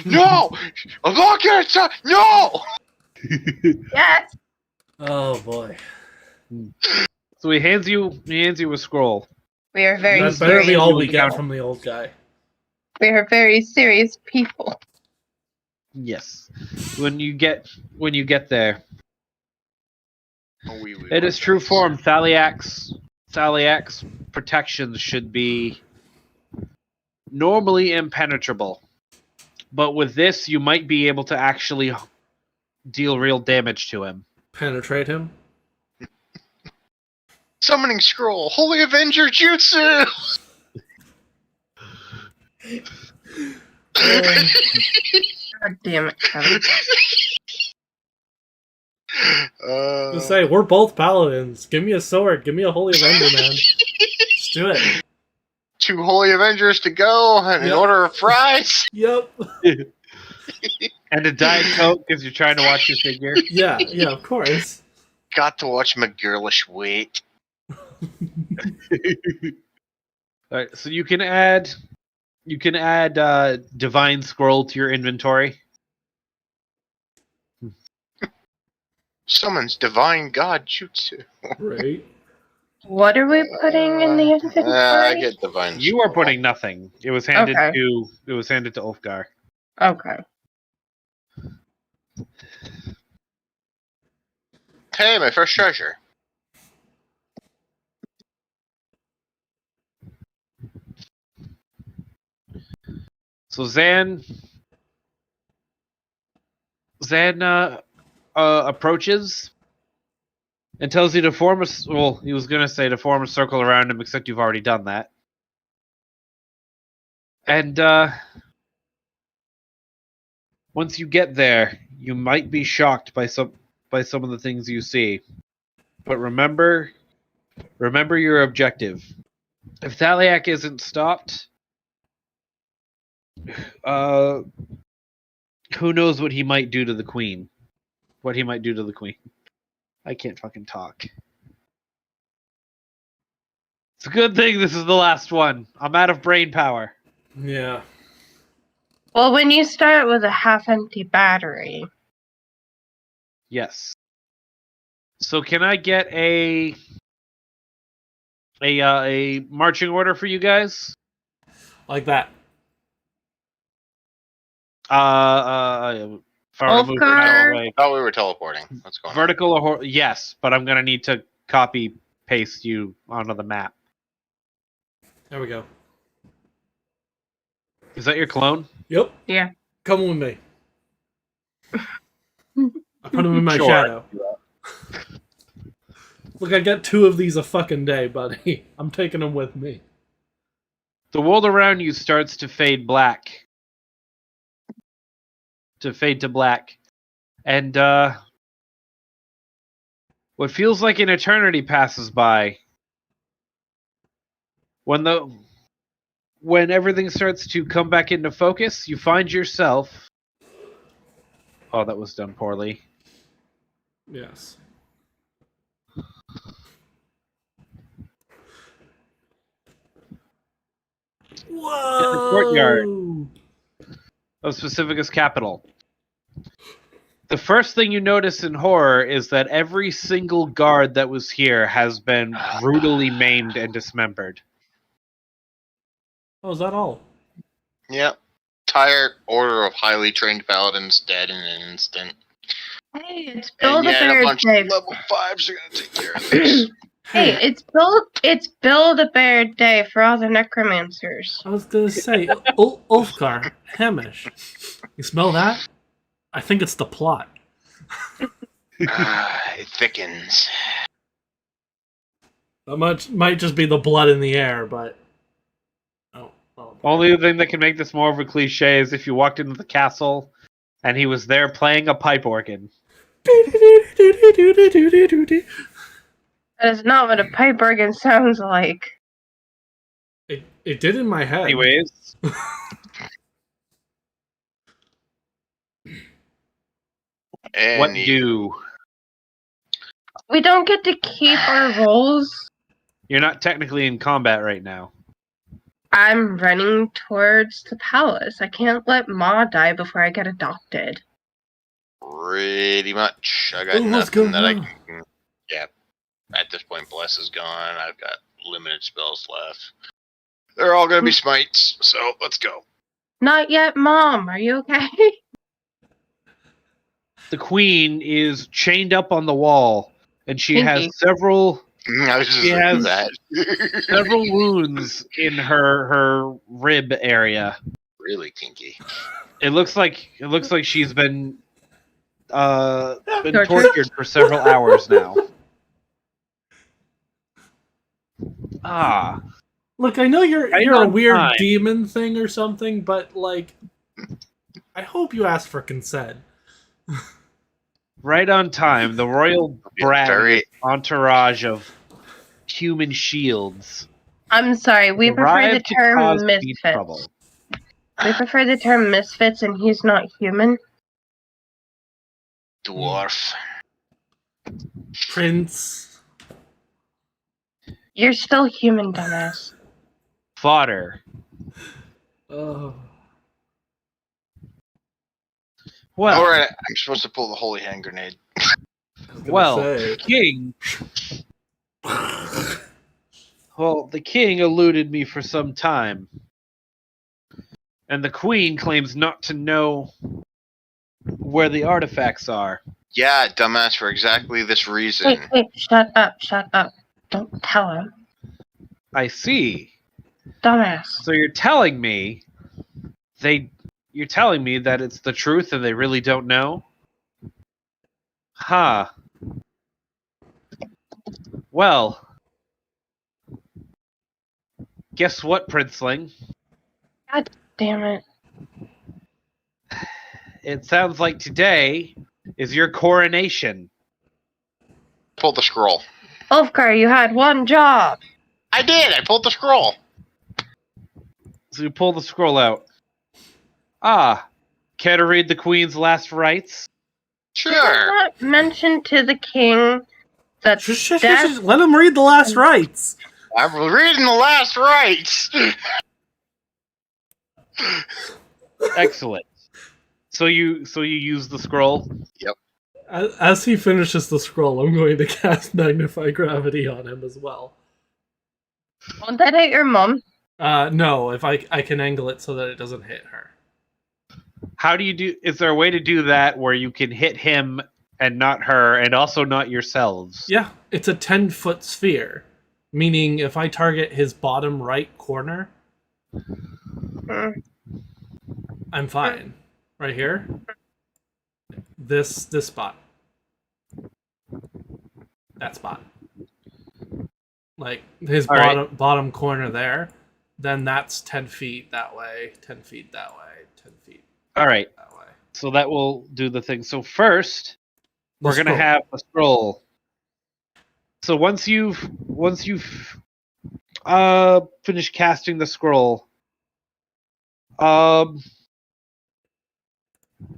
No! I'm not gonna no! Yes. Oh boy. So he hands you a scroll. We are very That better be serious. all we get from the old guy. We are very serious people. Yes. When you get there, it is true form. Thaliak's protections should be normally impenetrable. But with this, you might be able to actually deal real damage to him. Penetrate him. Summoning scroll, Holy Avenger Jutsu! God damn it, Kevin. To say, we're both paladins. Give me a sword. Give me a holy avenger, man. Let's do it. 2 Holy Avengers to go, and an Yep. order of fries. Yep. And a Diet Coke because you're trying to watch your figure. Yeah, of course. Got to watch my girlish weight. Alright, so you can add Divine Scroll to your inventory. Summons Divine God Jutsu. Right. What are we putting in the inventory? I get Divine You are Scroll. putting nothing. It was handed Okay. to Ulfgar. Okay. Hey, my first treasure. So Zan approaches and tells you to form a. Well, he was gonna say to form a circle around him, except you've already done that. And once you get there, you might be shocked by some of the things you see. But remember your objective. If Thaliak isn't stopped, who knows what he might do to the Queen? What he might do to the Queen? I can't fucking talk. It's a good thing this is the last one. I'm out of brain power. Yeah. Well, when you start with a half-empty battery, Yes. So can I get a marching order for you guys? Like that. If I were to move it out of the way. Oh, we were teleporting. What's going on? Vertical or yes, but I'm gonna need to copy paste you onto the map. There we go. Is that your clone? Yep. Yeah. Come with me. I put him in my Sure. shadow. Look, I get 2 of these a fucking day, buddy. I'm taking them with me. The world around you starts to fade black. To black. And what feels like an eternity passes by. When everything starts to come back into focus, you find yourself. Oh, that was done poorly. Yes. Whoa! courtyard. Of Pacificus Capital. The first thing you notice in horror is that every single guard that was here has been brutally maimed and dismembered. Oh, is that all? Yep. Entire order of highly trained paladins dead in an instant. hey, it's And yet a Build-A-Bear bunch Day. of level 5s are gonna take care of this. Hey, it's Build-A-Bear Day for all the necromancers. I was gonna say, Ulfgar, Hamish. You smell that? I think it's the plot. It thickens. That much might just be the blood in the air, but oh. Only thing that can make this more of a cliche is if you walked into the castle and he was there playing a pipe organ. It That is not what a pipe organ sounds like. did in my head. Anyways, And what do? We don't get to keep our roles. You're not technically in combat right now. I'm running towards the palace. I can't let Ma die before I get adopted. pretty much, I got Ooh, what's nothing going that I on? can. Yeah, at this point, Bless is gone. I've got limited spells left. They're all gonna be smites, so let's go. Not yet, Mom. Are you okay? The queen is chained up on the wall, and she has Kinky. several I was just She thinking has that. several wounds in her rib area. Really kinky. It looks like she's been Tortured? tortured for several hours now. Ah, Look, I know Right you're a on weird time. demon thing or something, but like, I hope you asked for consent. right on time. The royal Yeah, brat very- entourage of human shields. I'm sorry. We prefer the arrived to cause term me misfits. trouble. We prefer the term misfits, and he's not human. Dwarf. Prince. You're still human, dumbass. Fodder. Oh. Well, Alright, I'm supposed to pull the holy hand grenade. well, King. Well, the king eluded me for some time. And the queen claims not to know where the artifacts are. Yeah, dumbass, for exactly this reason. Wait, shut up, shut up. Don't tell him. I see. Dumbass. So you're telling me that it's the truth and they really don't know? Huh. Well, guess what, Princeling? Damn it. It sounds like today is your coronation. Pull the scroll. Ulfgar, you had one job. I did! I pulled the scroll! So you pull the scroll out. Ah, care to read the Queen's last rites? Did I Sure! not mention to the king that death... Let him read the last rites. I'm reading the last rites! Excellent. So you use the scroll. As he finishes the scroll, I'm going to cast Magnify Gravity on him as well. Won't that hit your mom? No, if I can angle it so that it doesn't hit her. How do you do? Is there a way to do that where you can hit him and not her, and also not yourselves? Yeah, it's a 10-foot sphere, meaning if I target his bottom right corner, Mm. I'm fine. Right here, this spot, that spot, like his All right. bottom corner there. Then that's 10 feet that way, 10 feet that way, 10 feet All right. that way. So that will do the thing. So first, The we're gonna scroll. have a scroll. So once you've finished casting the scroll,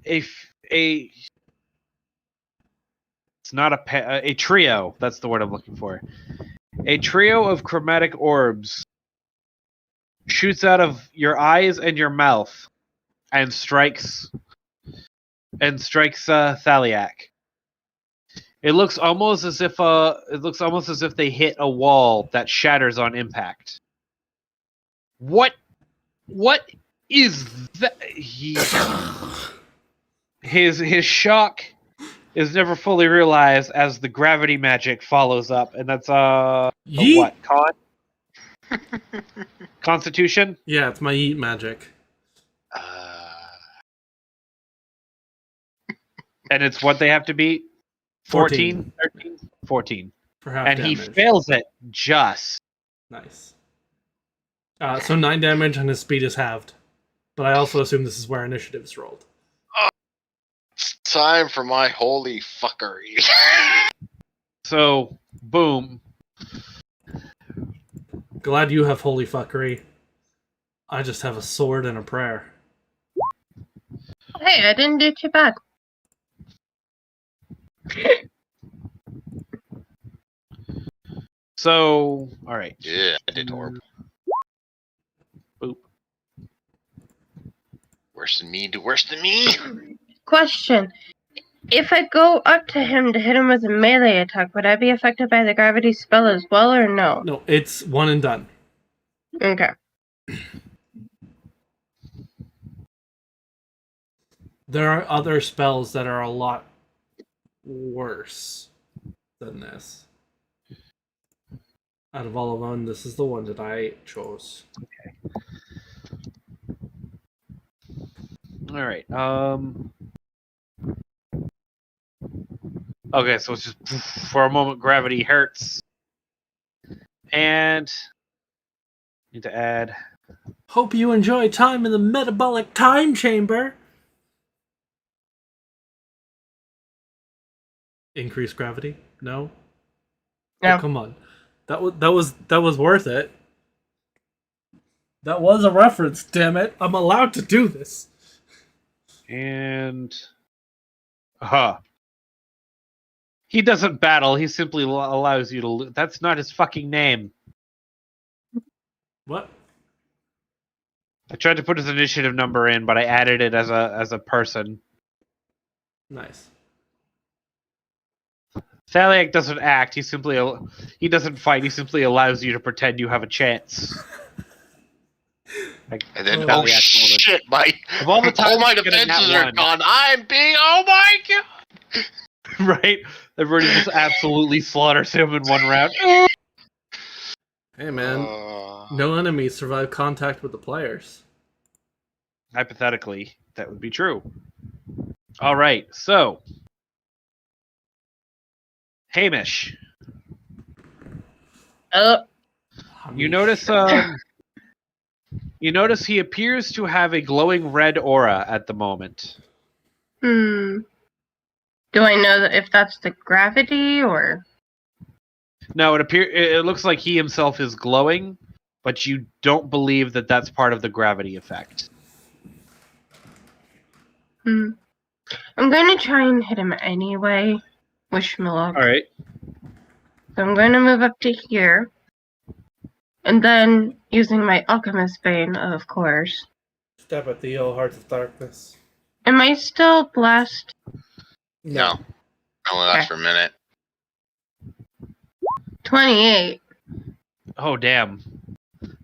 it's not a trio. That's the word I'm looking for. A trio of chromatic orbs shoots out of your eyes and your mouth and strikes Thaliak. It looks almost as if they hit a wall that shatters on impact. What is that? His shock is never fully realized as the gravity magic follows up, and that's a Yeet. what? Constitution? Yeah, it's my eat magic. And it's what they have to beat? 14? 13? 14. For half and damage. he fails it just. Nice. So 9 damage and his speed is halved. But I also assume this is where initiative is rolled. It's time for my holy fuckery. So, boom. Glad you have holy fuckery. I just have a sword and a prayer. Hey, I didn't do too bad. So, all right. Yeah, I did horrible. Boop. Worse than me, do worse than me. Question. If I go up to him to hit him with a melee attack, would I be affected by the gravity spell as well, or no? No, it's one and done. Okay. There are other spells that are a lot worse than this. Out of all of them, this is the one that I chose. All right. Okay, so it's just for a moment gravity hurts. And need to add. Hope you enjoy time in the metabolic time chamber. Increase gravity? No? No. Oh, come on. That was worth it. That was a reference, damn it. I'm allowed to do this. And he doesn't battle. He simply allows you to. That's not his fucking name. What? I tried to put his initiative number in, but I added it as a person. Nice. Thaliak doesn't act. He doesn't fight. He simply allows you to pretend you have a chance. And then, Oh, oh shit, my Of all the times all my you get a nat defenses are one. gone. I'm being, oh my god! Right? Everybody just absolutely slaughters him in one round. Hey man, no enemies survive contact with the players. Hypothetically, that would be true. All right, so Hamish, you notice he appears to have a glowing red aura at the moment. Do I know if that's the gravity or? No, it looks like he himself is glowing, but you don't believe that that's part of the gravity effect. I'm going to try and hit him anyway. Wish me luck. All right. So I'm going to move up to here. And then, using my Alchemist Bane, of course. Step at the Hearts of Darkness. Am I still blessed? No. Only lasts for a minute. 28. Oh, damn.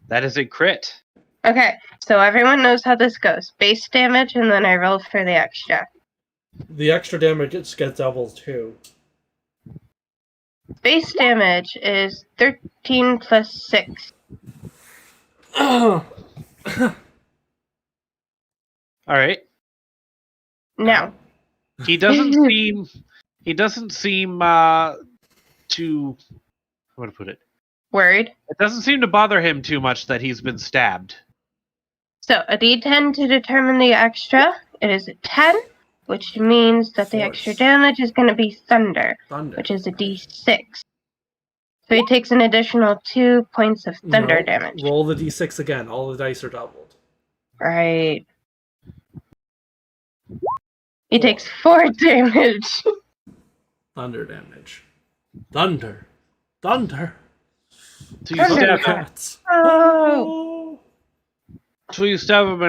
That is a crit. Okay, so everyone knows how this goes. Base damage, and then I roll for the extra. The extra damage gets doubled too. Base damage is 13 plus 6. All right. Now, He doesn't seem. He doesn't seem to. How to put it? worried. It doesn't seem to bother him too much that he's been stabbed. So, a d10 to determine the extra. It is a 10, which means that the Force. extra damage is going to be thunder, Thunder. which is a d6. So he takes an additional 2 points of thunder No, damage. Roll the d6 again. All the dice are doubled. Right. He takes 4 damage. Thunder damage. Thunder. Thunder. So you stab him. Cats. Oh. So you stab him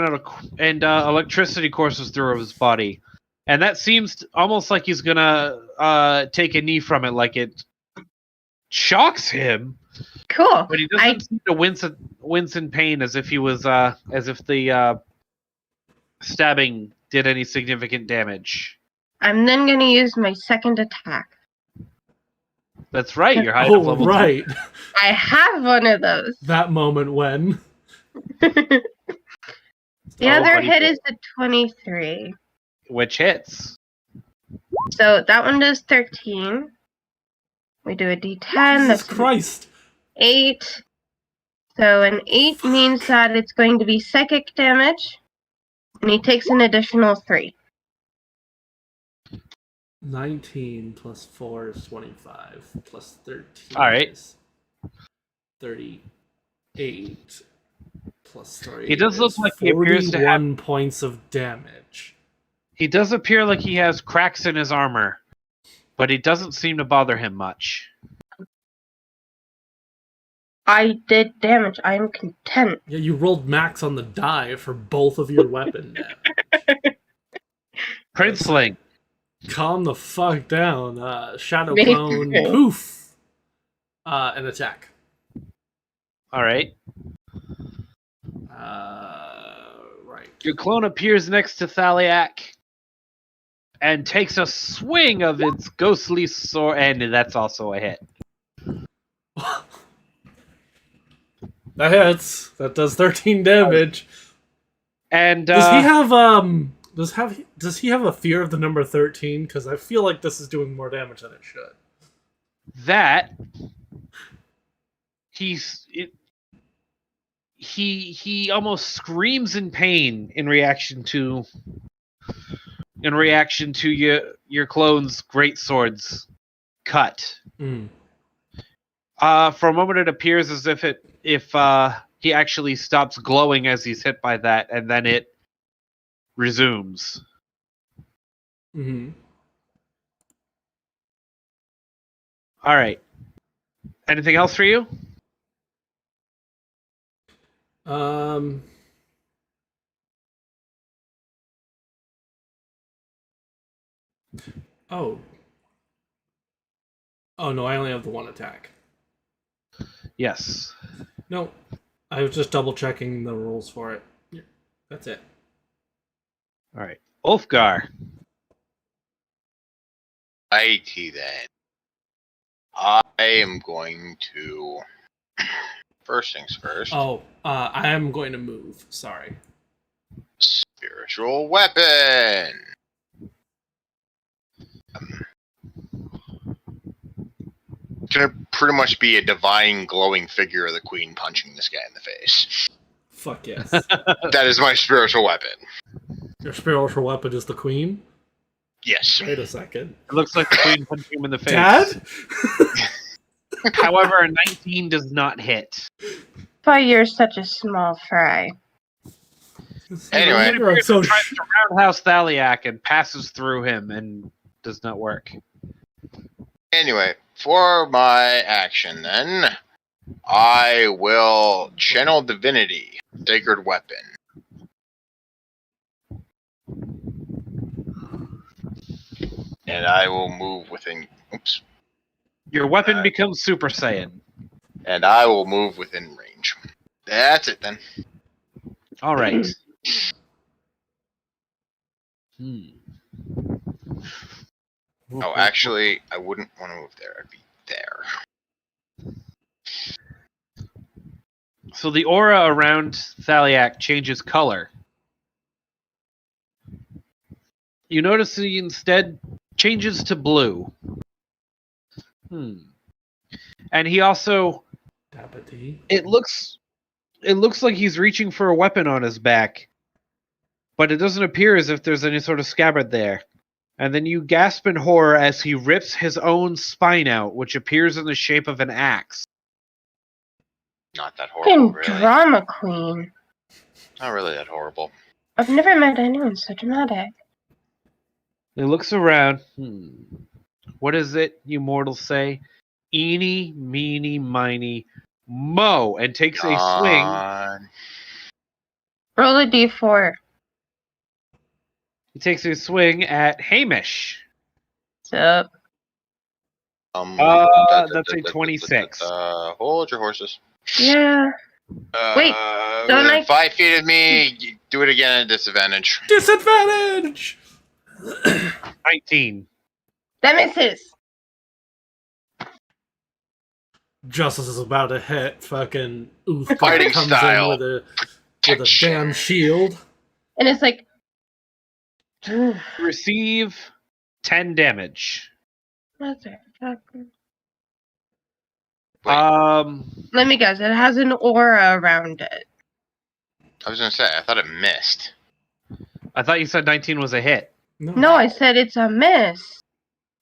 and electricity courses through his body, and that seems almost like he's gonna take a knee from it, like it shocks him. Cool. But he doesn't seem to wince in pain as if he was as if the stabbing did any significant damage. I'm then going to use my second attack. That's right. You're high enough Oh, level. right. I have one of those. That moment when. The other buddy, hit boy. is a 23. Which hits. So that one does 13. We do a D10. Jesus That's an Christ! 8. So an 8 means that it's going to be psychic damage. And he takes an additional 3. 19 plus 4 is 25. Plus 13 Alright. is 38. Plus 3 He does look is like he appears to have- 41 points of damage. He does appear like he has cracks in his armor, but it doesn't seem to bother him much. I did damage. I am content. Yeah, you rolled max on the die for both of your weapon damage. Princeling, Calm the fuck down. Shadow Me Clone, too. poof! An attack. alright. Right. Your clone appears next to Thaliak and takes a swing of its ghostly sword, and that's also a hit. That hits. That does 13 damage. And Does he have a fear of the number 13? Because I feel like this is doing more damage than it should. that he almost screams in pain in reaction to your clone's great sword's cut. Mm. For a moment, it appears as if he actually stops glowing as he's hit by that, and then it resumes. Hmm. All right. Anything else for you? Oh. Oh no, I only have the one attack. Yes. No, I was just double checking the rules for it. Yeah, that's it. All right. Ulfgar. Righty then. I am going to. First things first. Oh, I am going to move. Sorry. Spiritual weapon. Gonna pretty much be a divine glowing figure of the queen punching this guy in the face. Fuck yes. That is my spiritual weapon. Your spiritual weapon is the queen? Yes. Wait a second. It looks like the queen punched him in the face. Dad? However, a 19 does not hit. Why you're such a small fry. Anyway. I'm so Tries to roundhouse Thaliak and passes through him and does not work. Anyway, for my action then, I will channel divinity, sacred weapon. And I will move within. Oops. Your weapon becomes Super Saiyan. And I will move within range. That's it then. All right. Oh, actually, I wouldn't want to move there. I'd be there. So the aura around Thaliak changes color. You notice he instead changes to blue. And he also Dabba-dee. it looks like he's reaching for a weapon on his back, but it doesn't appear as if there's any sort of scabbard there. And then you gasp in horror as he rips his own spine out, which appears in the shape of an axe. Not that Fucking horrible, really. drama queen. Not really that horrible. I've never met anyone so dramatic. He looks around. What does it, you mortals say? Eeny, meeny, miny, mo, and takes a swing. God. Roll a d4. He takes a swing at Hamish. What's up? That's a 26. Hold your horses. Yeah. Wait, don't within I- 5 feet of me, you do it again at disadvantage. Disadvantage! 19. That misses. Justice is about to hit. Fucking Uthgar Fighting comes style. in with a damn shield. And it's like. Receive 10 damage. Motherfucker. Wait. Let me guess. It has an aura around it. I was gonna say, I thought it missed. I thought you said 19 was a hit. No, I said it's a miss.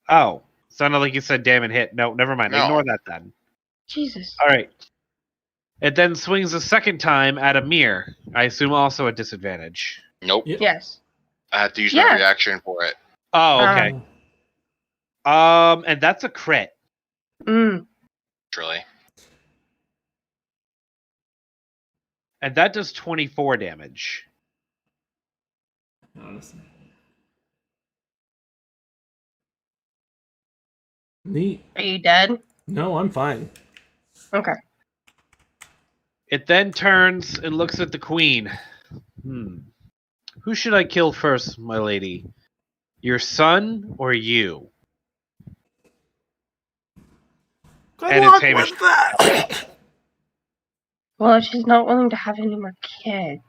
Oh, sounded like you said damn it hit. No, never mind. No. Ignore that then. Jesus. All right. It then swings a second time at Amir. I assume also at disadvantage. Nope. Yeah. Yes. I have to use Yeah. my reaction for it. Oh, okay. And that's a crit. Mm. Truly. And that does 24 damage. Honestly. Neat. Are you dead? No, I'm fine. Okay. It then turns and looks at the queen. Who should I kill first, my lady? Your son or you? Good And luck it's Hamish. with that. Well, if she's not willing to have any more kids.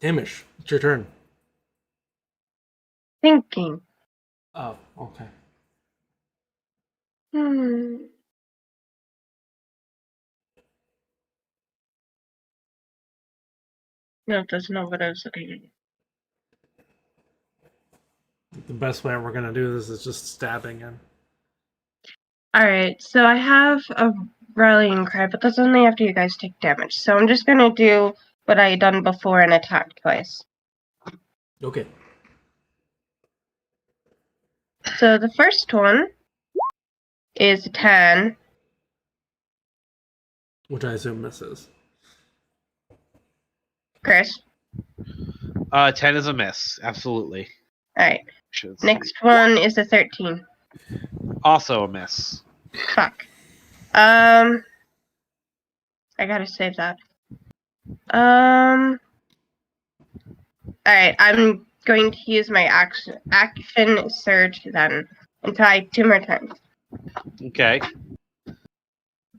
Hamish, it's your turn. Thinking. Oh, okay. Hmm. No, that's not what I was looking at. The best way we're gonna do this is just stabbing him. Alright, so I have a rallying cry, but that's only after you guys take damage. So I'm just gonna do what I had done before and attack twice. Okay. So the first one is a 10. Which I assume misses. Chris. 10 is a miss. Absolutely. Alright. Should- Next one is a 13. Also a miss. Fuck. I gotta save that. Alright, I'm going to use my action surge then and try 2 more times. Okay.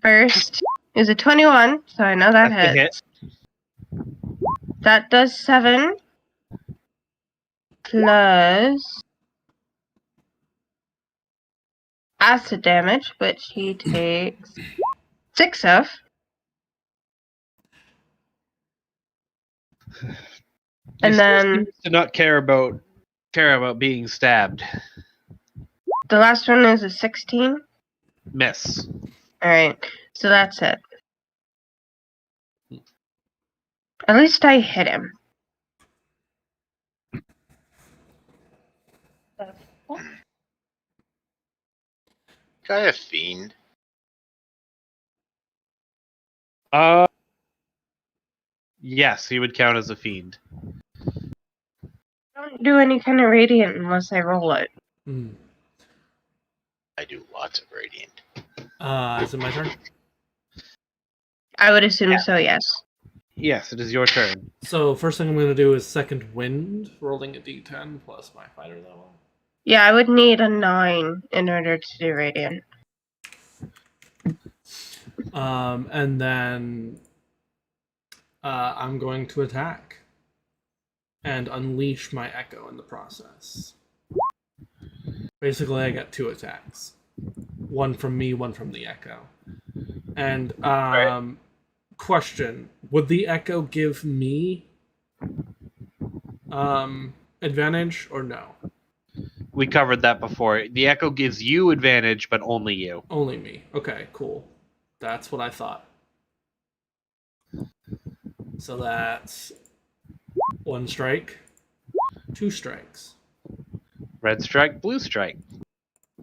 First is a 21, so I know that That's a hits. hit. That does 7 plus acid damage, which he takes 6 of. And He still then seems to not care about being stabbed. the last one is a 16. Miss. Alright, so that's it. At least I hit him. Guy a fiend. Yes, he would count as a fiend. I don't do any kind of radiant unless I roll it. Hmm. I do lots of radiant. Is it my turn? I would assume so, yes. Yes, it is your turn. So first thing I'm gonna do is second wind, rolling a d10 plus my fighter level. Yeah, I would need a 9 in order to do radiant. And then I'm going to attack and unleash my echo in the process. Basically, I get 2 attacks. One from me, one from the echo. And question, would the echo give me advantage or no? We covered that before. The echo gives you advantage, but only you. Only me. Okay, cool. That's what I thought. So that's 1 strike, 2 strikes. Red strike, blue strike.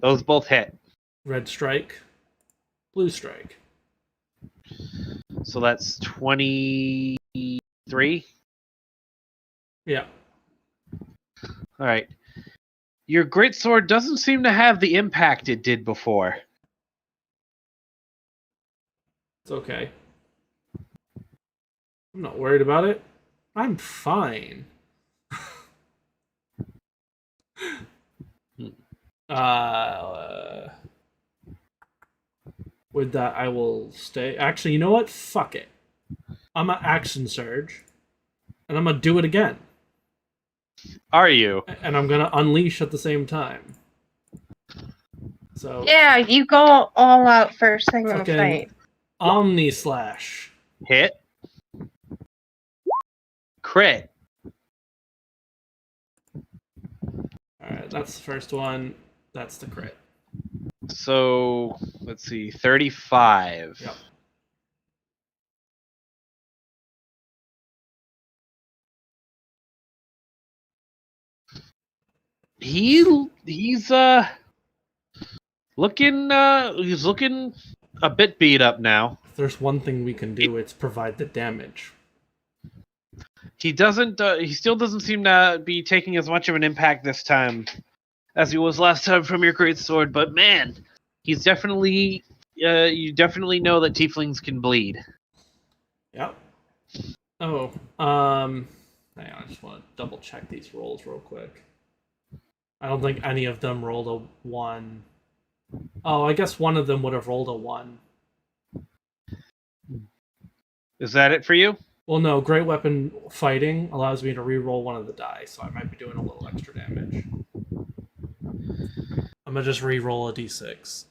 Those both hit. Red strike, blue strike. So that's 23. Yeah. All right. Your greatsword doesn't seem to have the impact it did before. It's okay. I'm not worried about it. I'm fine. With that, I will stay. Actually, you know what? Fuck it. I'm an action surge, and I'm gonna do it again, Are you? and I'm gonna unleash at the same time. So Yeah, you go all out first thing in the fucking fight. Omni Slash. Hit. Crit. All right, that's the first one. That's the crit. So let's see, 35. Yep. He's looking a bit beat up now. If there's one thing we can do, it's provide the damage. He doesn't. He still doesn't seem to be taking as much of an impact this time as he was last time from your great sword. But man, he's definitely. You definitely know that tieflings can bleed. Yep. Oh, hang on, I just want to double check these rolls real quick. I don't think any of them rolled a 1. Oh, I guess one of them would have rolled a 1. Is that it for you? Well, no, Great Weapon Fighting allows me to re-roll one of the die, so I might be doing a little extra damage. I'm gonna just re-roll a d6.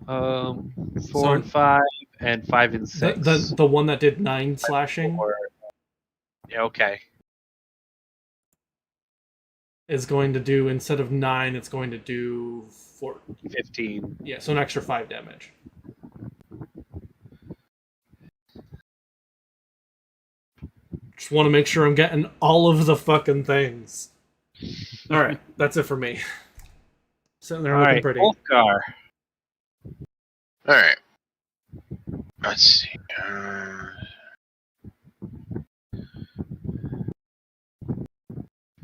4 So- and 5, and 5 and 6. The one that did 9 slashing Yeah, okay. is going to do, instead of 9, it's going to do 4. 15. Yeah, so an extra 5 damage. Just want to make sure I'm getting all of the fucking things. All right, that's it for me. Sitting there All looking right, pretty. Wolfgar. All right. Let's see.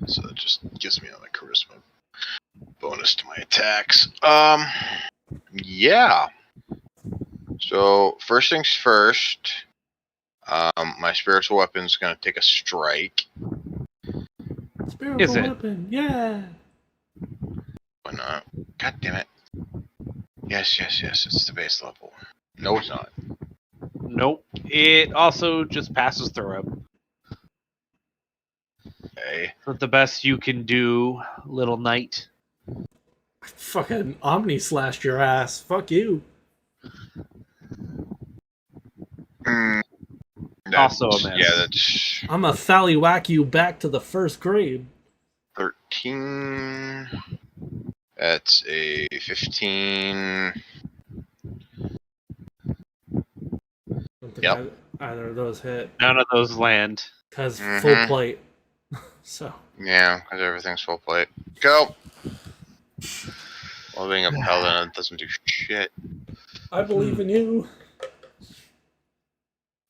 So that just gives me another charisma bonus to my attacks. Yeah. So first things first. My spiritual weapon's gonna take a strike. Spiritual Is it? weapon, yeah. Why not? God damn it. Yes. It's the base level. No, it's not. Nope. It also just passes through him. Okay. Not the best you can do, little knight. Fucking Omni slashed your ass. Fuck you. Also a That's- miss. Yeah, that's I'm a thallywhack you back to the first grade. 13. That's a 15. Don't think Yep. either of those hit. None of those land. Because Mhm. full plate. So, Yeah, because everything's full plate. Go! Well, being a paladin doesn't do shit. I believe in you.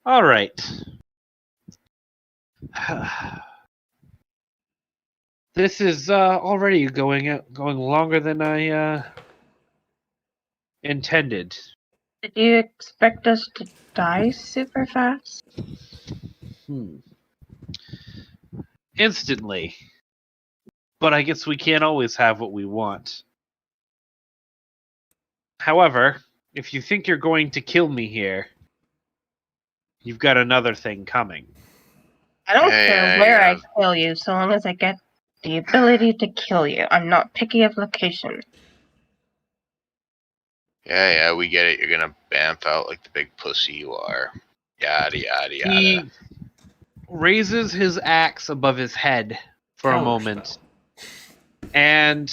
All right. This is already going longer than I intended. Did you expect us to die super fast? Instantly. But I guess we can't always have what we want. However, if you think you're going to kill me here, you've got another thing coming. I don't Yeah, care yeah, where yeah. I kill you, so long as I get the ability to kill you. I'm not picky of location. Yeah, we get it. You're gonna bamf out like the big pussy you are. Yada, yada, He yada. raises his axe above his head for a Counter moment, spell. and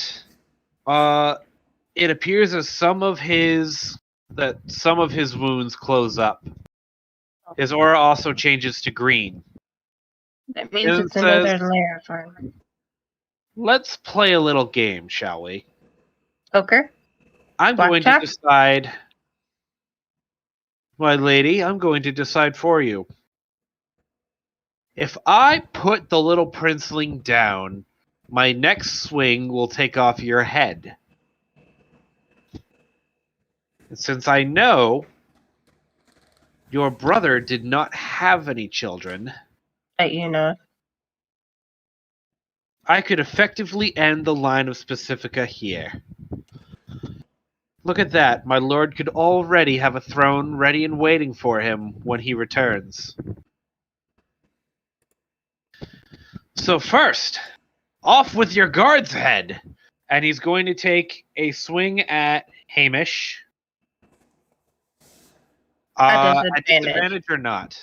it appears as some of his wounds close up. His aura also changes to green. That means It it's another says- layer of armor. Let's play a little game, shall we? Okay. I'm going to Blackjack? decide, my lady, I'm going to decide for you. If I put the little princeling down, my next swing will take off your head. And since I know your brother did not have any children, That you know. I could effectively end the line of Specifica here. Look at that. My lord could already have a throne ready and waiting for him when he returns. So first, off with your guard's head. And he's going to take a swing at Hamish. At At disadvantage. disadvantage or not?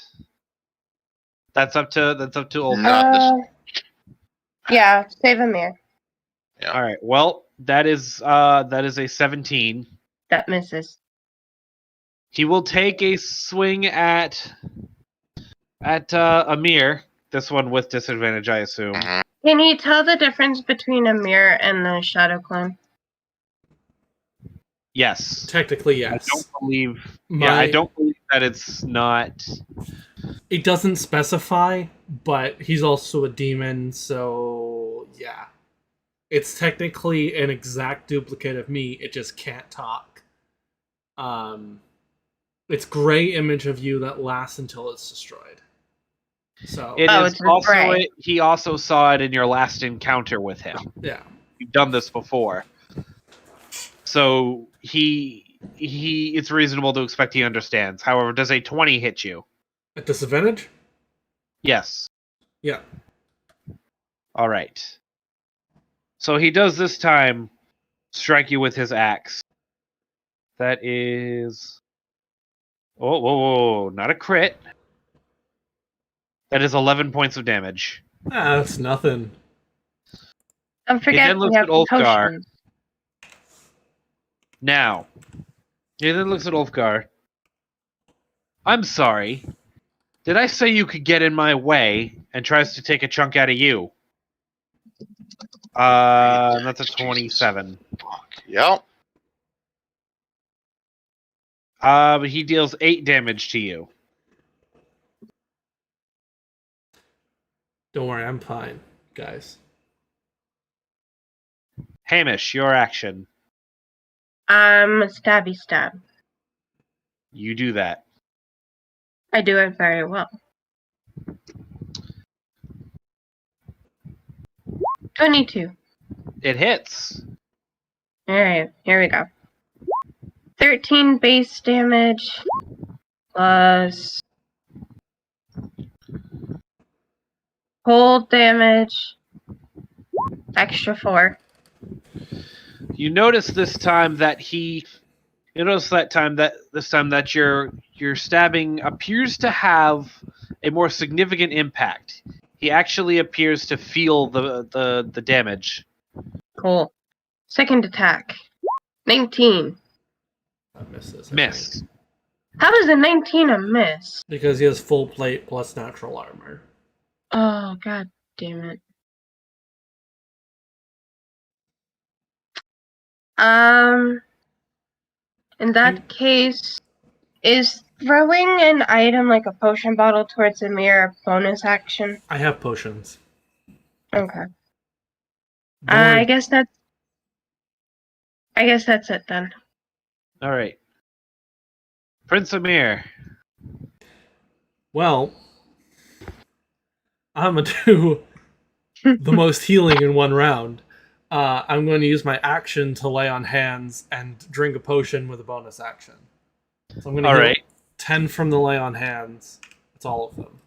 That's up to Ulfgar. No. Yeah, save Amir. Yeah. All right. Well, that is a 17. That misses. He will take a swing at Amir. This one with disadvantage, I assume. Mhm. Can you tell the difference between Amir and the Shadow Clone? Yes. Technically, I yes. don't believe. My- I don't believe that it's not. It doesn't specify, but he's also a demon, so yeah. It's technically an exact duplicate of me, it just can't talk. It's gray image of you that lasts until it's destroyed. So It Oh, is it's also. gray. He also saw it in your last encounter with him. yeah. You've done this before, so it's reasonable to expect he understands. However, does a 20 hit you? At disadvantage? Yes. Yeah. All right. So he does this time strike you with his axe. That is. Oh, whoa, whoa, not a crit. That is 11 points of damage. Ah, that's nothing. Don't forget then we looks have at Ulfgar. potions. Now, he then looks at Ulfgar. I'm sorry. Did I say you could get in my way? And tries to take a chunk out of you. That's a 27. Fuck. Yep. But he deals 8 damage to you. Don't worry, I'm fine, guys. Hamish, your action. Stabby stab. You do that. I do it very well. 22. It hits. Alright, here we go. 13 base damage plus cold damage, extra 4. You notice this time that your stabbing appears to have a more significant impact. He actually appears to feel the damage. Cool. Second attack. 19. That misses. I Miss. think. How is a 19 a miss? Because he has full plate plus natural armor. Oh, god damn it. In that case, is throwing an item like a potion bottle towards Amir a bonus action? I have potions. Okay. Don't worry. I guess that's it then. All right. Prince Amir. Well, I'm gonna do the most healing in one round. I'm going to use my action to lay on hands and drink a potion with a bonus action. So I'm going to All heal right. 10 from the lay on hands. That's all of them.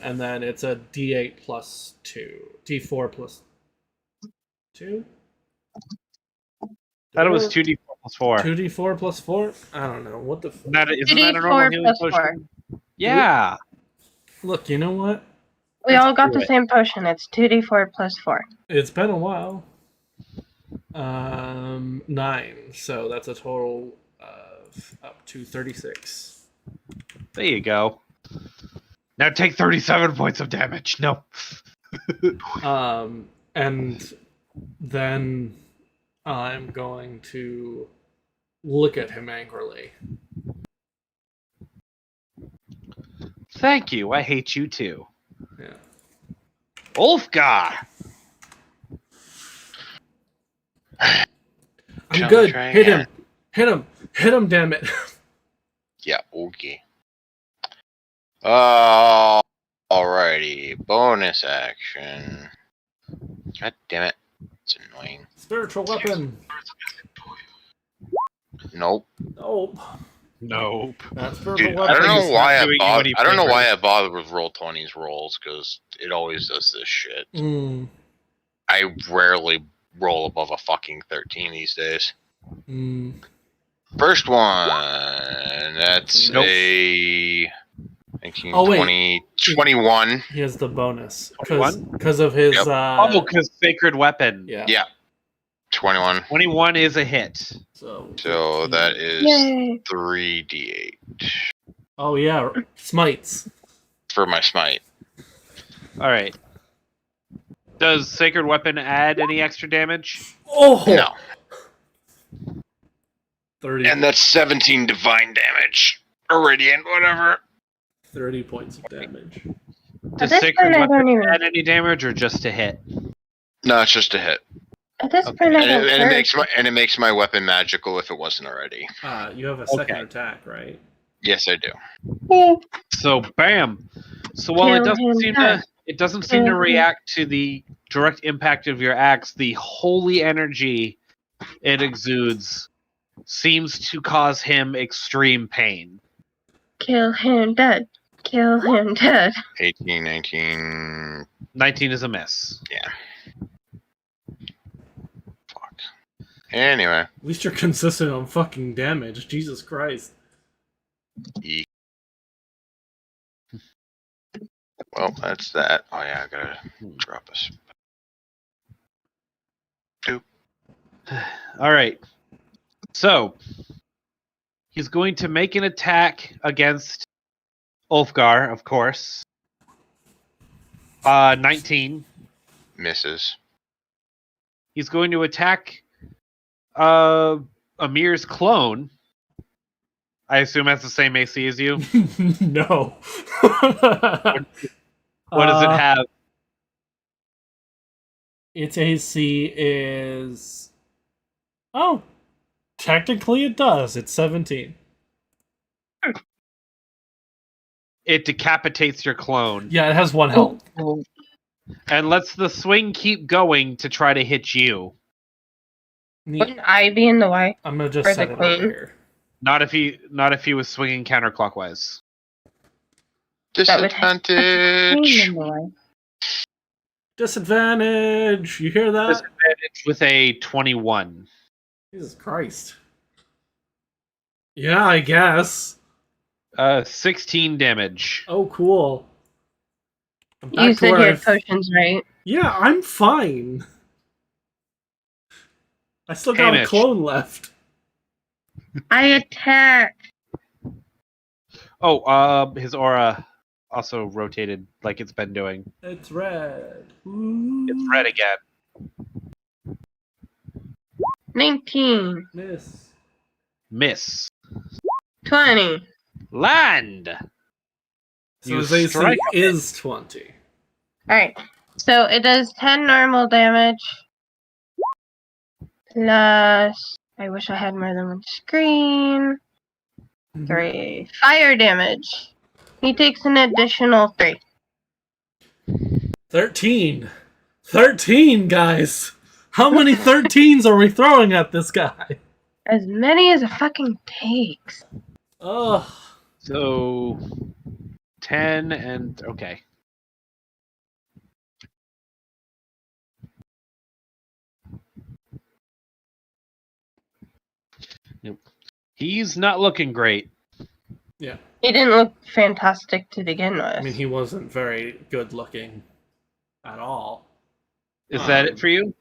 And then it's a D8 plus 2. D4 plus 2? Thought it was 2d4 plus 4. 2D4 plus 4? I don't know. What the Isn't that a normal 2d4 healing plus potion? Yeah. Look, you know what? We all got the do it. same potion. It's 2d4 plus 4. It's been a while. 9. So that's a total of up to 36. There you go. Now take 37 points of damage. No. And then I'm going to look at him angrily. Thank you. I hate you too. Yeah. Ulfgar! I'm Shall we good. try Hit him. again? Hit him. Hit him, damn it. Yeah, okay. Alrighty. Bonus action. God damn it. It's annoying. Spiritual weapon. Nope. Nope. Nope. That's purple Dude, weapon. I don't It's know not why doing you any I don't know why favors. I bother with Roll20's rolls, because it always does this shit. Mm. I rarely roll above a fucking 13 these days. Mm. First one, that's Nope. a 19, Oh, wait. 20, 21. He has the bonus 21? because of his. Yep. Oh, because Sacred Weapon. yeah. Yeah, 21. 21 is a hit. So So 15. that is Yay. 3d8 Oh yeah, smites. for my smite. All right. Does Sacred Weapon add any extra damage? Oh No. 30, And that's 17 divine damage. Or radiant, whatever. 30 points of damage. Does this Sacred point, I Weapon don't even- add any damage or just a hit? No, it's just a hit. At this Okay. point, I And don't it, and care. it makes my weapon magical if it wasn't already. You have a second Okay. attack, right? Yes, I do. So bam. So while Kill him, it doesn't seem to Kill him. react to the direct impact of your axe, the holy energy it exudes seems to cause him extreme pain. Kill him dead. Kill him dead. 18, 19. 19 is a miss. Fuck. Anyway. At least you're consistent on fucking damage. Jesus Christ. E- Well, that's that. Oh, yeah, I gotta drop us. All right. So he's going to make an attack against Ulfgar, of course. 19. Misses. He's going to attack Amir's clone. I assume has the same AC as you. No. What does it have? Its AC is. Oh, technically it does. It's 17. It decapitates your clone Yeah, it has one health. and lets the swing keep going to try to hit you. Neat. Wouldn't I be in the way? I'm gonna just For set the it over queen? here. Not if he was swinging counterclockwise. That would have Disadvantage. in the way. Disadvantage. You hear that? Disadvantage with a 21. Jesus Christ. Yeah, I guess. 16 damage. Oh, cool. I'm You back to said where you had I've- potions, right? Yeah, I'm fine. I still got a Hamish. clone left. I attack. Oh, his aura also rotated like it's been doing. It's red. It's red again. 19. Miss. Miss. 20. Land. So You his AC strike is 20. Alright. So it does 10 normal damage. Plus. I wish I had more than one screen. 3. Fire damage. He takes an additional 3. 13. 13, guys. How many 13s are we throwing at this guy? As many as it fucking takes. Ugh. So 10 and okay. Yep. He's not looking great. Yeah. He didn't look fantastic to begin with. I mean, he wasn't very good looking at all. Is that it for you?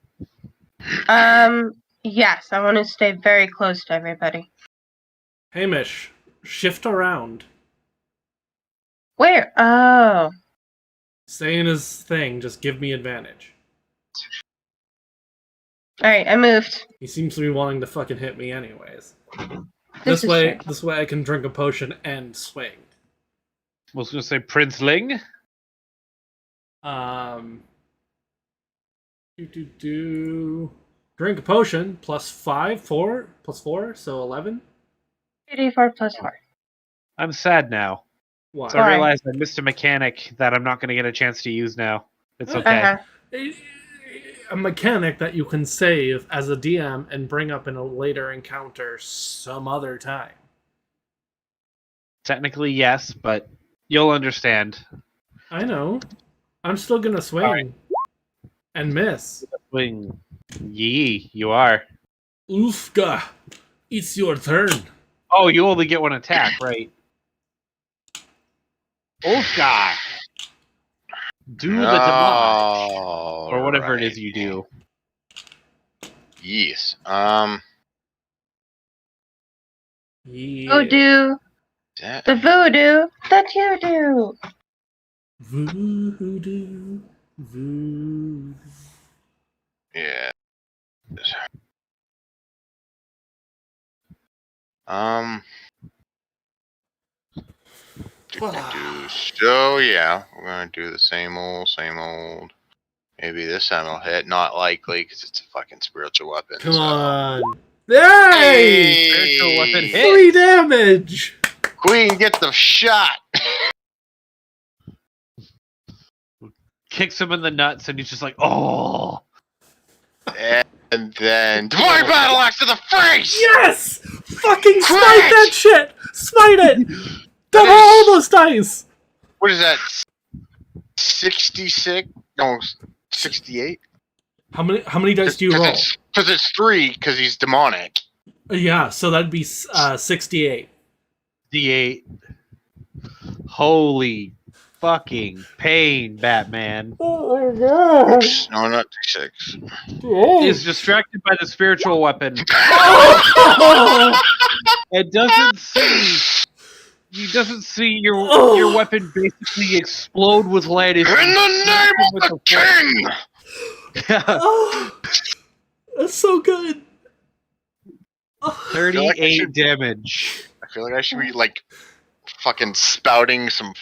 Yes, I want to stay very close to everybody. Hamish, shift around. Where? Oh. Stay in his thing. Just give me advantage. Alright, I moved. He seems to be wanting to fucking hit me anyways. This is true. This way I can drink a potion and swing. I was going to say Prince Ling. Drink a potion plus 4, so 11. 2d4 plus 4. I'm sad now. Why? So I Why? realized I missed a mechanic that I'm not going to get a chance to use now. It's okay. Uh-huh. a mechanic that you can save as a DM and bring up in a later encounter some other time. Technically, yes, but you'll understand. I know. I'm still gonna swing Alright. and miss. Swing. Yee, you are. Oofga, it's your turn. Oh, you only get one attack, right? Oofga! Do the damage. Or whatever it is you do. Yes. Yeah. Voodoo. The voodoo that you do. Voodoo. Voodoo. Yeah. So yeah, we're gonna do the same old. Maybe this time it'll hit. Not likely, because it's a fucking spiritual weapon. Come so. on. Hey! Spiritual weapon hit. 3 damage! Queen, get the shot. Kicks him in the nuts, and he's just like, oh. And then Divine Battle Axe to the face. Yes! Fucking smite Crash! that shit! Smite it! Double all those dice! What is that? 66? No, 68. How many dice do you roll? Because it's 3. Because he's demonic. Yeah, so that'd be 68. D8. Holy fucking pain, Batman. Oops, no, not 6. Is distracted by the spiritual weapon. It doesn't see your weapon basically explode with lead. In the name of the king! Oh, that's so good. 38 damage. I feel like I should be like fucking spouting some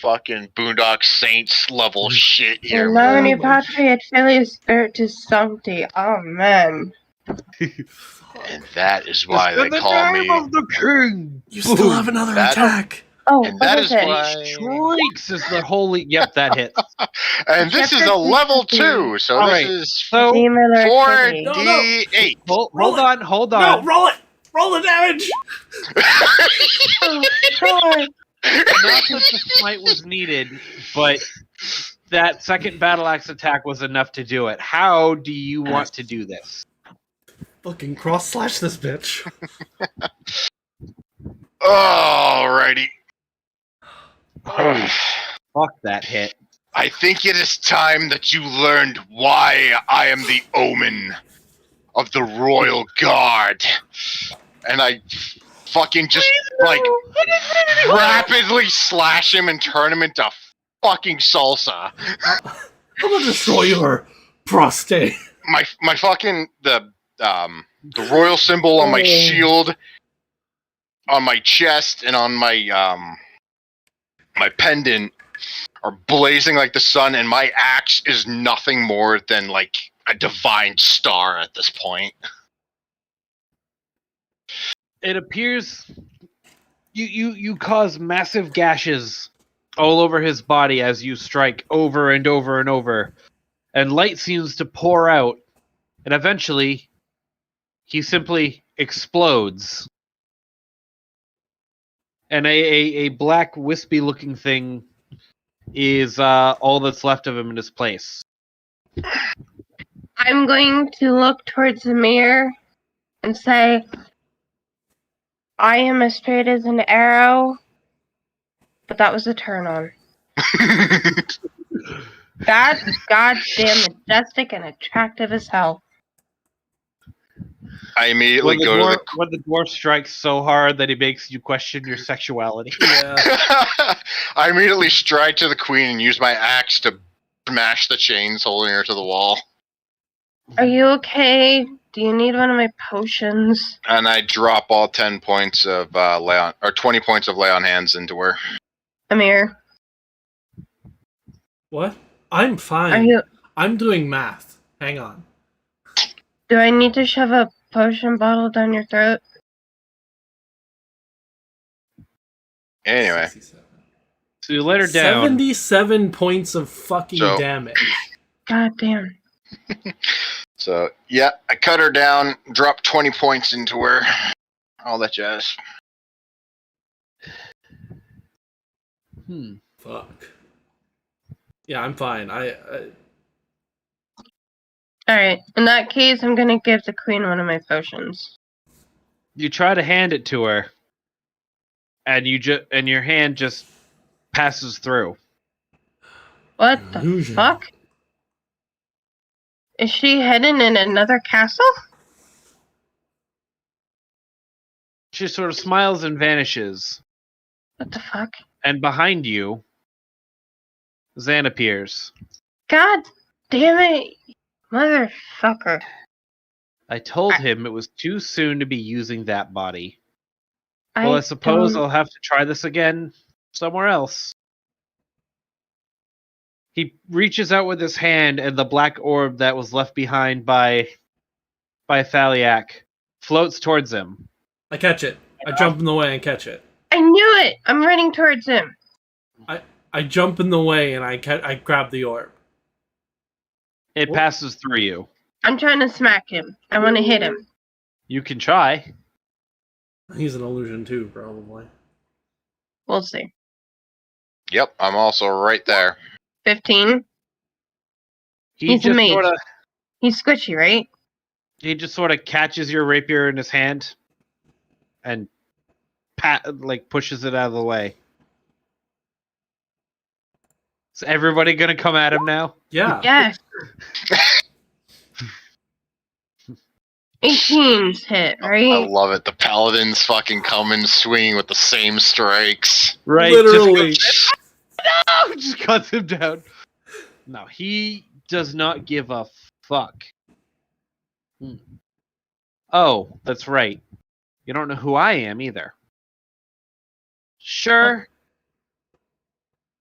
fucking Boondock Saints level shit here. In nomine Patri et Filii Spiritus Sancti. Amen. And that is why they call me. Of the king. You still have another attack. Oh, And what that is is it? why. Shrieks is the holy. Yep, that hits. And this is a level 2, so All this right. is So Demon Lord City. 4d8. hold on. No, roll it! Roll the damage! Oh, God. Not that the smite was needed, but that second battle axe attack was enough to do it. How do you want to do this? Fucking cross slash this bitch. Alrighty. Holy fuck, that hit. I think it is time that you learned why I am the omen of the Royal Guard. And I fucking just, like, rapidly slash him and turn him into fucking salsa. I'm gonna destroy your prostate. My fucking, the royal symbol on my shield, on my chest, and on my, my pendant are blazing like the sun, and my axe is nothing more than, like, a divine star at this point. It appears you cause massive gashes all over his body as you strike over and over and over, and light seems to pour out, and eventually he simply explodes, and a black wispy looking thing is all that's left of him in his place. I'm going to look towards the mirror and say, I am as straight as an arrow, but that was a turn on. That's goddamn majestic and attractive as hell. I immediately When go to the... when the dwarf strikes so hard that he makes you question your sexuality. Yeah. I immediately stride to the queen and use my axe to smash the chains holding her to the wall. Are you okay? Do you need one of my potions? And I drop all 10 points of lay on, or 20 points of lay on hands into her. Amir, What? I'm fine. are you? I'm doing math. Hang on. Do I need to shove a potion bottle down your throat? Anyway, 67. So you let her down. 77 points of fucking So- damage. God damn. So, yeah, I cut her down, dropped 20 points into her. All that jazz. Fuck. Yeah, I'm fine. I Alright, in that case, I'm gonna give the queen one of my potions. You try to hand it to her, and your hand just passes through. What the Illusion. fuck? Is she hidden in another castle? She sort of smiles and vanishes, What the fuck? and behind you, Zan appears. God damn it, motherfucker. I told him it was too soon to be using that body. Well, I suppose I'll have to try this again somewhere else. He reaches out with his hand, and the black orb that was left behind by Thaliak floats towards him. I catch it. I jump in the way and catch it. I knew it! I'm running towards him. I jump in the way and I grab the orb. It Whoa. passes through you. I'm trying to smack him. I want to hit him. You can try. He's an illusion too, probably. We'll see. Yep, I'm also right there. 15. He He's a mage. sort of He's squishy, right? he just sort of catches your rapier in his hand and pushes it out of the way. Is everybody gonna come at him now? Yeah. Yes. 18's hit, I right? love it. The paladins fucking come in swinging with the same strikes. Right. Literally. No, just cuts him down. No, he does not give a fuck. Oh, that's right. You don't know who I am either. Sure.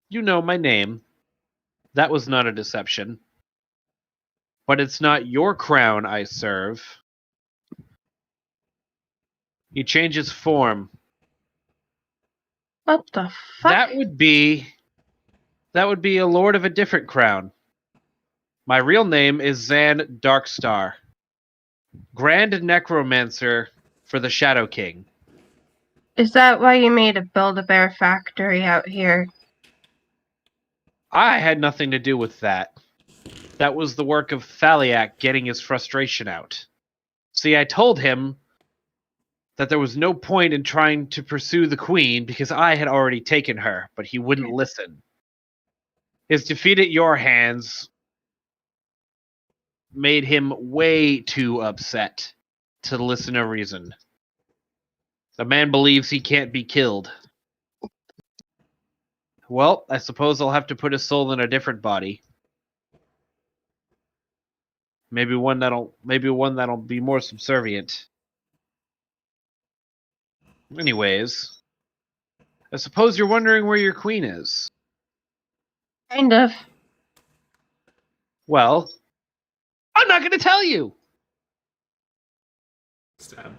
You know my name. That was not a deception. But it's not your crown I serve. He changes form. What the fuck? That would be a lord of a different crown. My real name is Zan Darkstar, Grand Necromancer for the Shadow King. Is that why you made a Build-A-Bear factory out here? I had nothing to do with that. That was the work of Thaliak getting his frustration out. See, I told him that there was no point in trying to pursue the queen because I had already taken her, but he wouldn't listen. His defeat at your hands made him way too upset to listen to reason. The man believes he can't be killed. Well, I suppose I'll have to put his soul in a different body. Maybe one that'll be more subservient. Anyways, I suppose you're wondering where your queen is. Kind of. Well, I'm not going to tell you. Stab.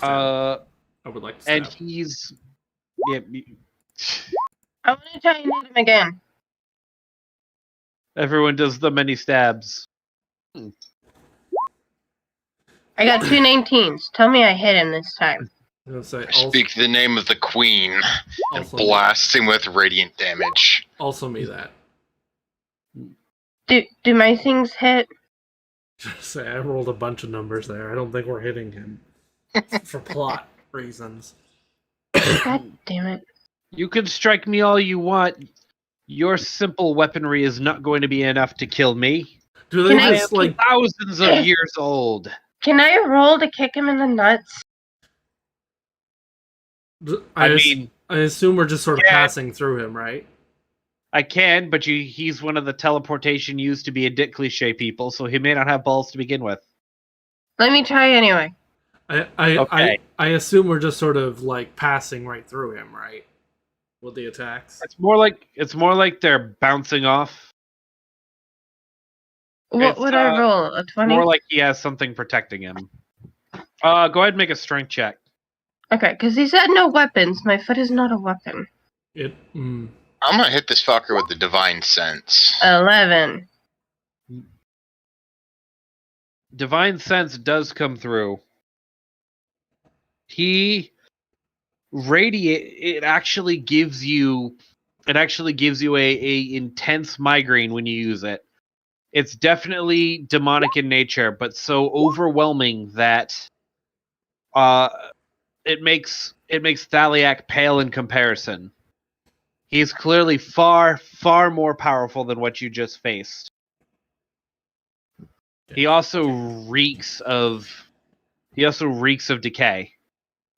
I would like to stab. and he's yeah. I want to try and hit him again. Everyone does the many stabs. I got 2 19s. Tell me I hit him this time. I'm gonna say Speak the name of the queen and also, blast him with radiant damage. also me that. Do my things hit? Just say I rolled a bunch of numbers there. I don't think we're hitting him for plot reasons. God damn it. You can strike me all you want. Your simple weaponry is not going to be enough to kill me. Do they Can I- just like? Thousands of years old. Can I roll to kick him in the nuts? I mean, assume we're just sort of yeah. passing through him, right? I can, but he's one of the teleportation used to be a dick cliche people, so he may not have balls to begin with. Let me try anyway. Okay. I assume we're just sort of like passing right through him, right? With the attacks. It's more like they're bouncing off. What It's, would I roll? A 20? More like he has something protecting him. Go ahead and make a strength check. Okay, because he said no weapons. My foot is not a weapon. I'm gonna hit this fucker with the divine sense. 11. divine sense does come through. He radiate. It actually gives you a intense migraine when you use it. It's definitely demonic in nature, but so overwhelming that it makes Thaliak pale in comparison. He's clearly far, far more powerful than what you just faced. He also reeks of decay.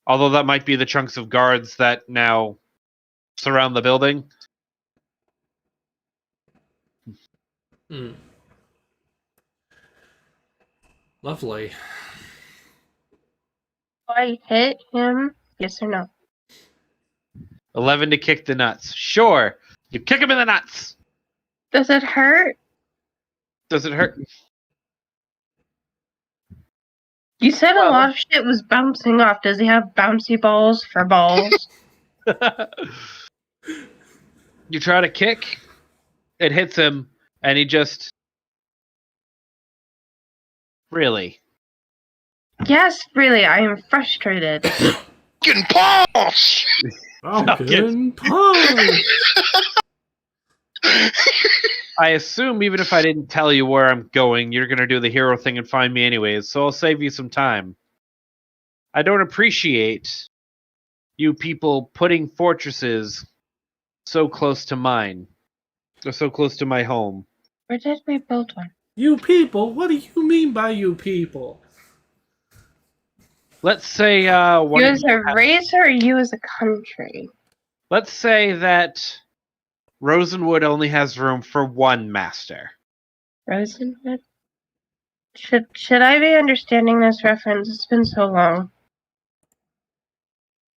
Although that might be the chunks of guards that now surround the building. Hmm. Lovely. Do I hit him? Yes or no? 11 to kick the nuts. Sure. You kick him in the nuts. Does it hurt? Does it hurt? You said Well- a lot of shit was bouncing off. Does he have bouncy balls for balls? You try to kick, it hits him, and he just... Really? Yes, really, I am frustrated. Getting pulse! Falcon Punch! I assume even if I didn't tell you where I'm going, you're going to do the hero thing and find me anyways, so I'll save you some time. I don't appreciate you people putting fortresses so close to mine, or so close to my home. Where did we build one? You people? What do you mean by you people? Let's say one You of as you a race or you as a country? let's say that Rosenwood only has room for one master. Rosenwood? Should I be understanding this reference? It's been so long.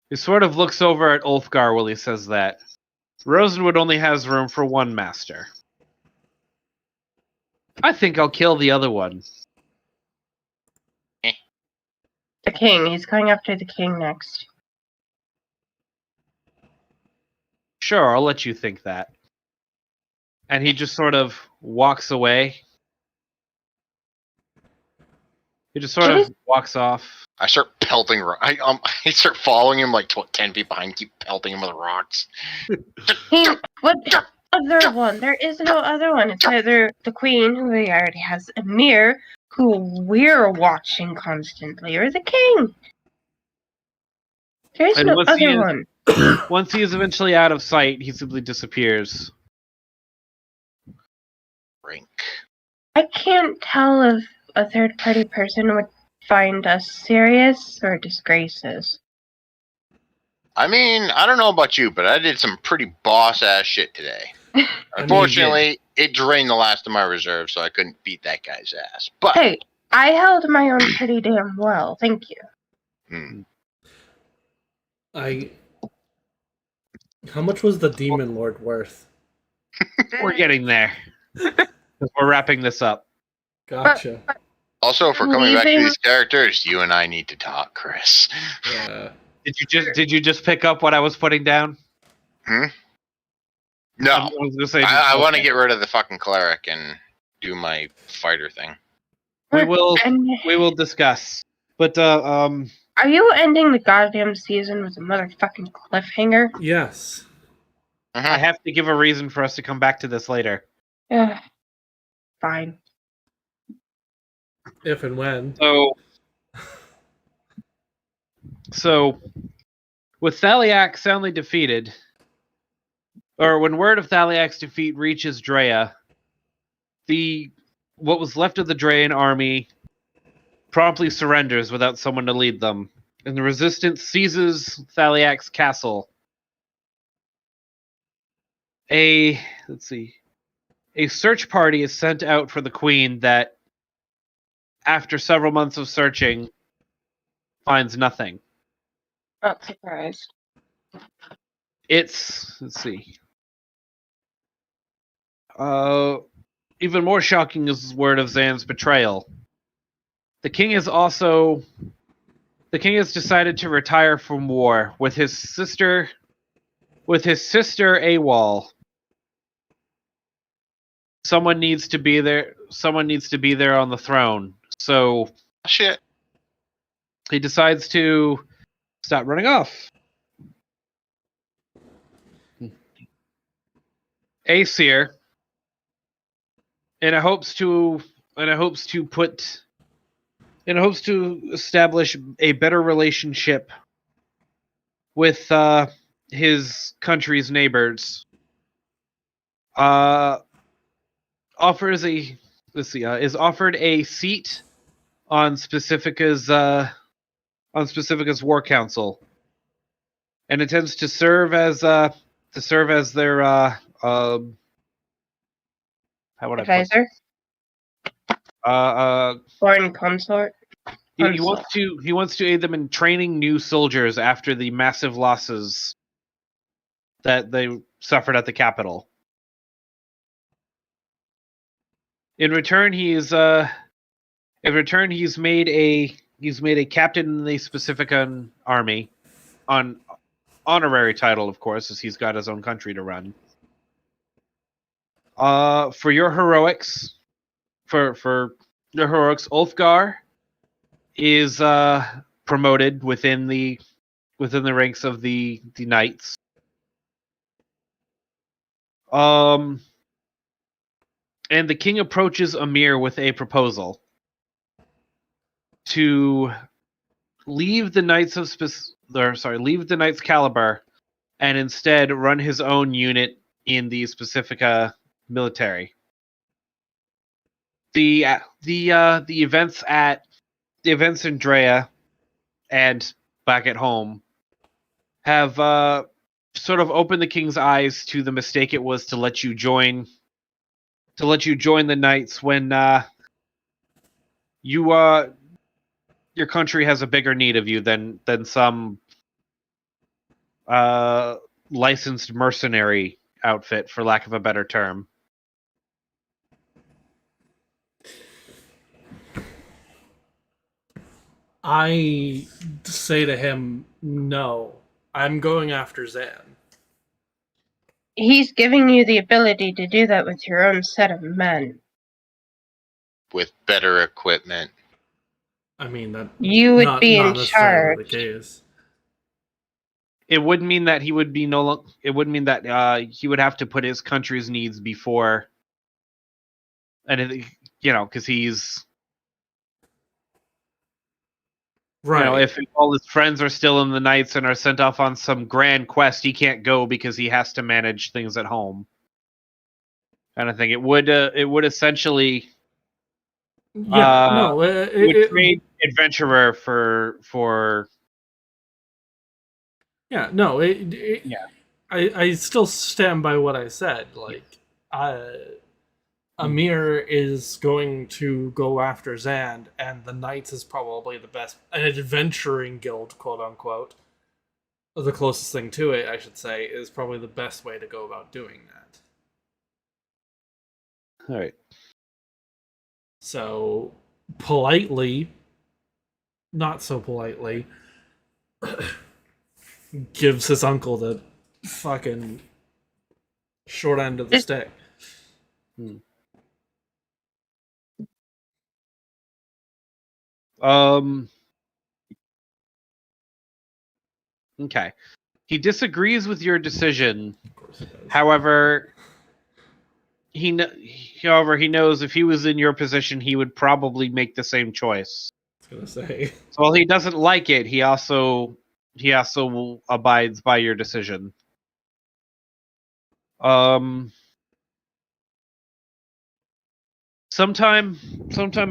He sort of looks over at Ulfgar while he says that. Rosenwood only has room for one master. I think I'll kill the other one. The king. He's going after the king next. Sure, I'll let you think that. And he just sort of walks away. He just sort of walks off. I start pelting. I start following him like 10 feet behind, keep pelting him with rocks. What other one? There is no other one. It's either the queen, who he already has, Emir, who we're watching constantly, or the king. There is And no once he other is- one. Once he is eventually out of sight, he simply disappears. Rink. I can't tell if a third-party person would find us serious or disgraces. I mean, I don't know about you, but I did some pretty boss-ass shit today. Unfortunately, it drained the last of my reserve, so I couldn't beat that guy's ass. But Hey, I held my own pretty damn well. Thank you. How much was the Demon Lord worth? We're getting there. We're wrapping this up. Gotcha. Also, if we're coming back to Leaving- these characters, you and I need to talk, Chris. Yeah. Did you just pick up what I was putting down? No, I was gonna say, I want to okay. get rid of the fucking cleric and do my fighter thing. We will And discuss. But are you ending the goddamn season with a motherfucking cliffhanger? Yes. I have to give a reason for us to come back to this later. Ugh. Fine. If and when. So, with Thaliak soundly defeated, or when word of Thaliak's defeat reaches Drea, what was left of the Drean army promptly surrenders without someone to lead them, and the resistance seizes Thaliak's castle. A search party is sent out for the queen that, after several months of searching, finds nothing. Not surprised. Let's see. Even more shocking is word of Zan's betrayal. The king has decided to retire from war with his sister AWOL. Someone needs to be there on the throne. So Shit. he decides to stop running off. Aesir, and it hopes to establish a better relationship with his country's neighbors. Is offered a seat on Specifica's war council, and intends to serve as their how would I put Advisor? Foreign consort? he wants to aid them in training new soldiers after the massive losses that they suffered at the capital. In return, he's made a captain in the Pacifican army, on honorary title, of course, as he's got his own country to run. For your heroics, Ulfgar is promoted within the ranks of the knights. And the king approaches Amir with a proposal to leave the Knights Caliber and instead run his own unit in the Pacifica military. The events in Drea and back at home have sort of opened the king's eyes to the mistake it was to let you join the Knights when your country has a bigger need of you than some licensed mercenary outfit, for lack of a better term. I say to him, no, I'm going after Zan. He's giving you the ability to do that with your own set of men. With better equipment. I mean, that You would not, be not in necessarily charge. the case. It would mean that he would be it would mean that he would have to put his country's needs before, and because he's Right. If all his friends are still in the Knights and are sent off on some grand quest, he can't go because he has to manage things at home. And I think it would essentially trade adventurer for yeah, no, I still stand by what I said. Like, Amir is going to go after Zand, and the Knights is probably the best, an adventuring guild, quote unquote. The closest thing to it, I should say, is probably the best way to go about doing that. All right. So, politely, not so politely, gives his uncle the fucking short end of the stick. Okay. He disagrees with your decision. However, he knows if he was in your position, he would probably make the same choice. I was gonna say. So while he doesn't like it, he also abides by your decision. Sometime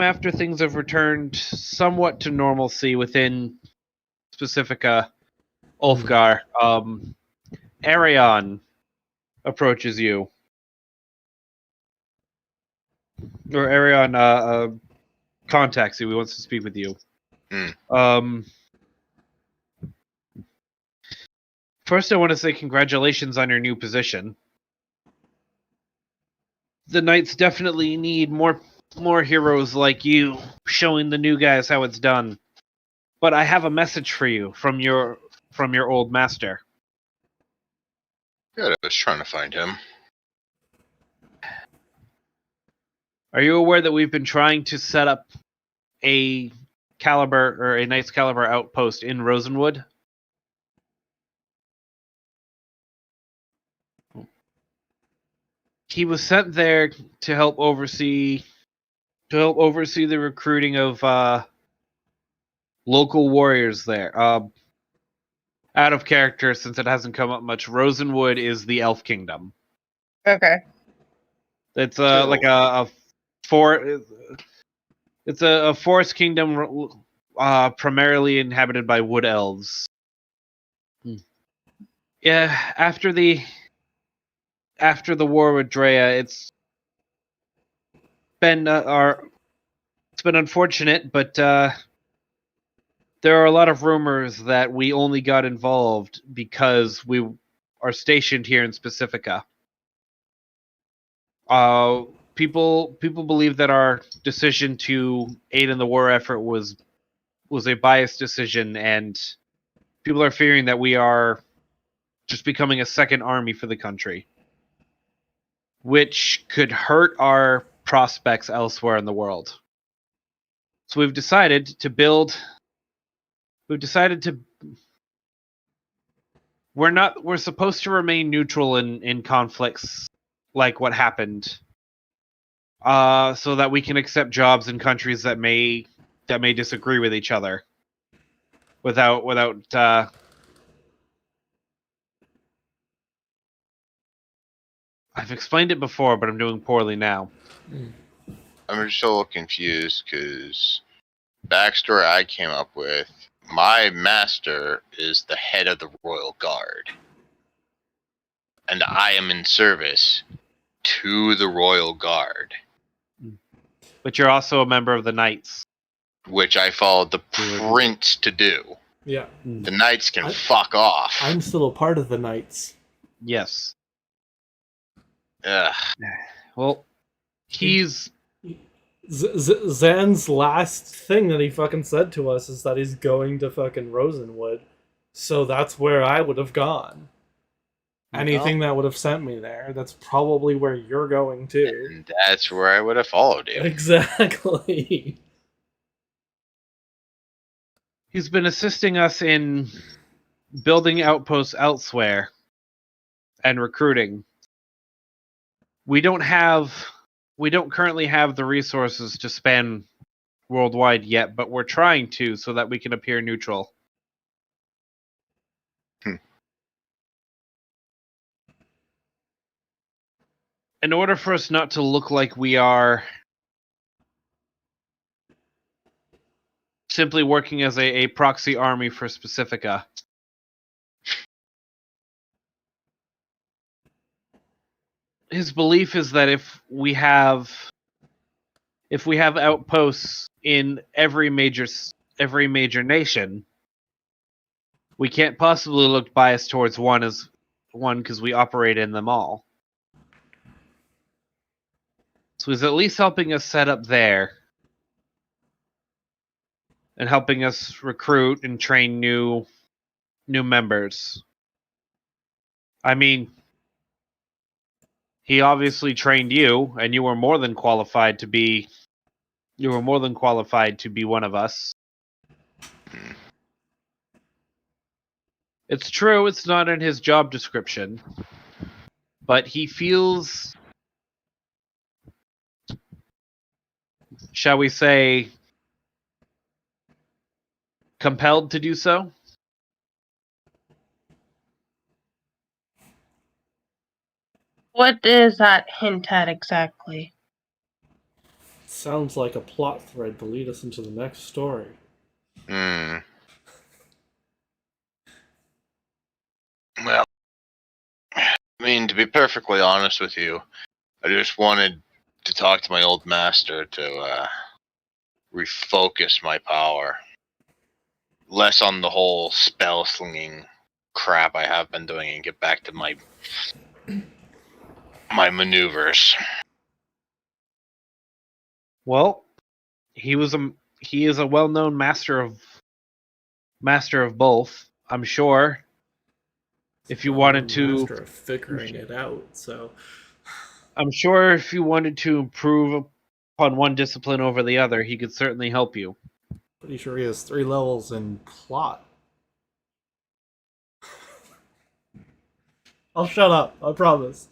after things have returned somewhat to normalcy within Pacifica, Ulfgar, Arion approaches you. Or Arion contacts you. He wants to speak with you. First, I want to say congratulations on your new position. The Knights definitely need more heroes like you, showing the new guys how it's done. But I have a message for you from your old master. Good, I was trying to find him. Are you aware that we've been trying to set up a caliber or a Knights Caliber outpost in Rosenwood. He was sent there to help oversee the recruiting of local warriors there. Out of character, since it hasn't come up much, Rosenwood is the Elf Kingdom. Okay. It's Cool. like it's a forest kingdom, primarily inhabited by wood elves. Yeah, after the war with Drea, it's been unfortunate, but there are a lot of rumors that we only got involved because we are stationed here in Pacifica. People believe that our decision to aid in the war effort was a biased decision, and people are fearing that we are just becoming a second army for the country, which could hurt our prospects elsewhere in the world. So we've decided to we're supposed to remain neutral in conflicts like what happened, so that we can accept jobs in countries that may disagree with each other without I've explained it before, but I'm doing poorly now. I'm just a little confused because backstory I came up with, my master is the head of the Royal Guard. And I am in service to the Royal Guard, But you're also a member of the Knights. which I followed the prince to do. Yeah. The Knights can fuck off. I'm still a part of the Knights. Yes. Ugh. Well, he's Zan's last thing that he fucking said to us is that he's going to fucking Rosenwood. So that's where I would have gone. Anything that would have sent me there, that's probably where you're going to. And that's where I would have followed you. Exactly. he's been assisting us in building outposts elsewhere and recruiting. We don't currently have the resources to span worldwide yet, but we're trying to so that we can appear neutral. In order for us not to look like we are simply working as a proxy army for Pacifica, his belief is that if we have outposts in every major nation, we can't possibly look biased towards one because we operate in them all. So he's at least helping us set up there and helping us recruit and train new members. I mean, he obviously trained you, and you were more than qualified to be one of us. It's true, it's not in his job description, but he feels, shall we say, compelled to do so. What does that hint at exactly? Sounds like a plot thread to lead us into the next story. Well, I mean, to be perfectly honest with you, I just wanted to talk to my old master to refocus my power. Less on the whole spell slinging crap I have been doing and get back to my maneuvers. Well, he is a well-known master of both. I'm sure. If you wanted to, Master of figuring it out. So, I'm sure if you wanted to improve upon one discipline over the other, he could certainly help you. Pretty sure he has 3 levels in plot. I'll shut up. I promise.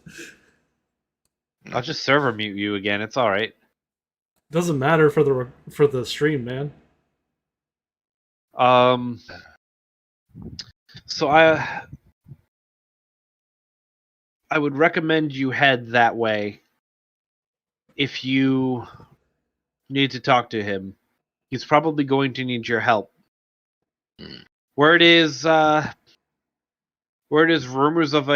I'll just server mute you again. It's all right. Doesn't matter for the stream, man. So I would recommend you head that way if you need to talk to him. He's probably going to need your help. Word is rumors of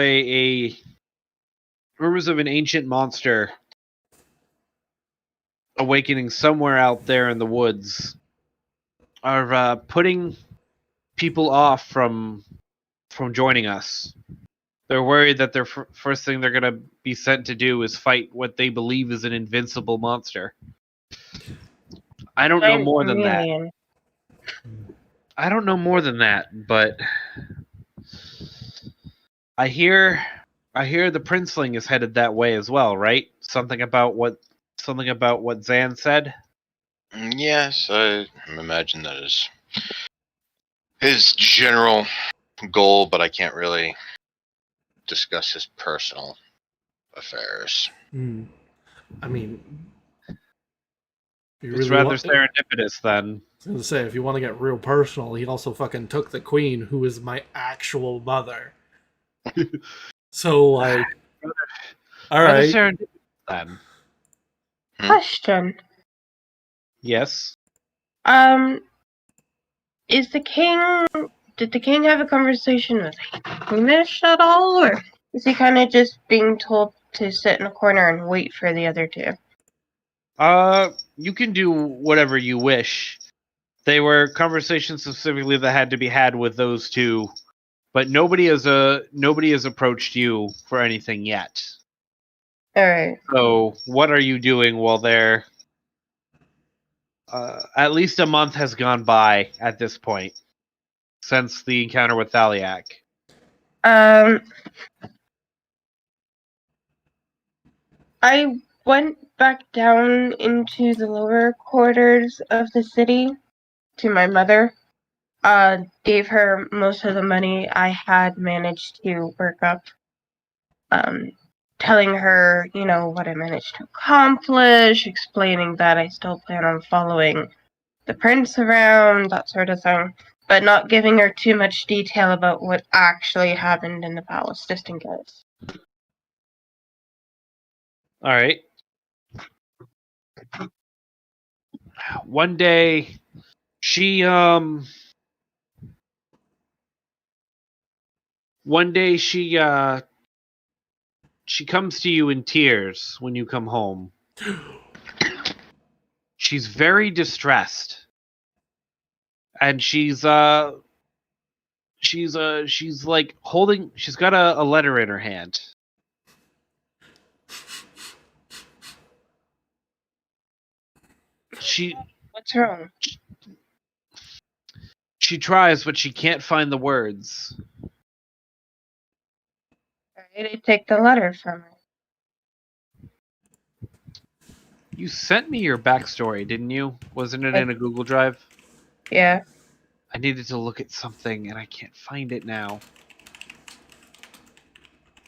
rumors of an ancient monster awakening somewhere out there in the woods are putting people off from joining us. They're worried that their first thing they're going to be sent to do is fight what they believe is an invincible monster. I don't know more than that. I don't know more than that, but I hear the Princeling is headed that way as well, right? Something about what Zan said? Yes, I imagine that is his general goal, but I can't really discuss his personal affairs. I mean, It's rather serendipitous then. I was going to say, if you want to get real personal, he also fucking took the queen, who is my actual mother. So, like, all right. Serendipitous then. Question. Yes. Did the king have a conversation with Hamish at all, or is he kind of just being told to sit in a corner and wait for the other two? You can do whatever you wish. They were conversations specifically that had to be had with those two, but nobody has approached you for anything yet. All right. So, what are you doing while they're? At least a month has gone by at this point since the encounter with Thaliak. I went back down into the lower quarters of the city to my mother. Gave her most of the money I had managed to work up. Telling her, what I managed to accomplish, explaining that I still plan on following the prince around, that sort of thing, but not giving her too much detail about what actually happened in the palace, just in case. All right. One day, she comes to you in tears when you come home. She's very distressed. And she's like holding, she's got a letter in her hand. What's wrong? She tries, but she can't find the words. Alright, I take the letter from her. You sent me your backstory, didn't you? Wasn't it in a Google Drive? Yeah. I needed to look at something, and I can't find it now.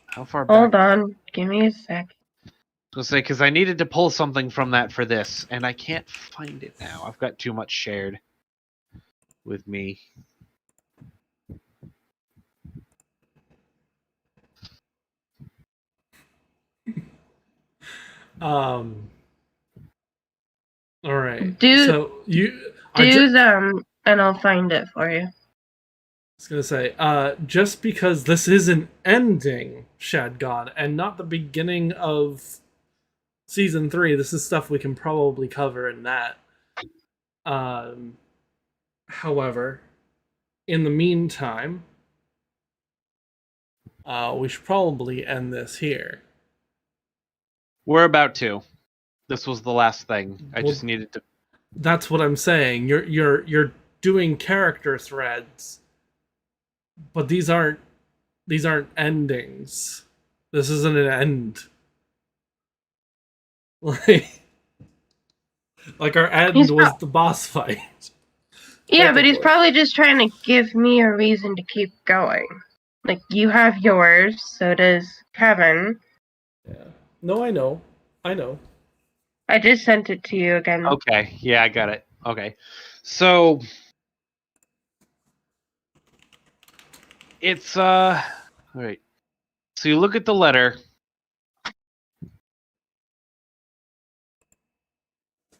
How far back? Hold on. Give me a sec. I was going to say, because I needed to pull something from that for this, and I can't find it now. I've got too much shared with me. All right. Do them, and I'll find it for you. I was gonna say, just because this is an ending, Shadgod, and not the beginning of season 3, this is stuff we can probably cover in that. However, in the meantime, we should probably end this here. We're about to. This was the last thing. I just needed to. That's what I'm saying. You're doing character threads, but these aren't endings. This isn't an end. Like, Like our end He's was the boss fight. Yeah, but he's Technically. probably just trying to give me a reason to keep going. Like, you have yours, so does Kevin. Yeah. No, I know. I know. I just sent it to you again. Okay, yeah, I got it. Okay, so it's all right. So you look at the letter,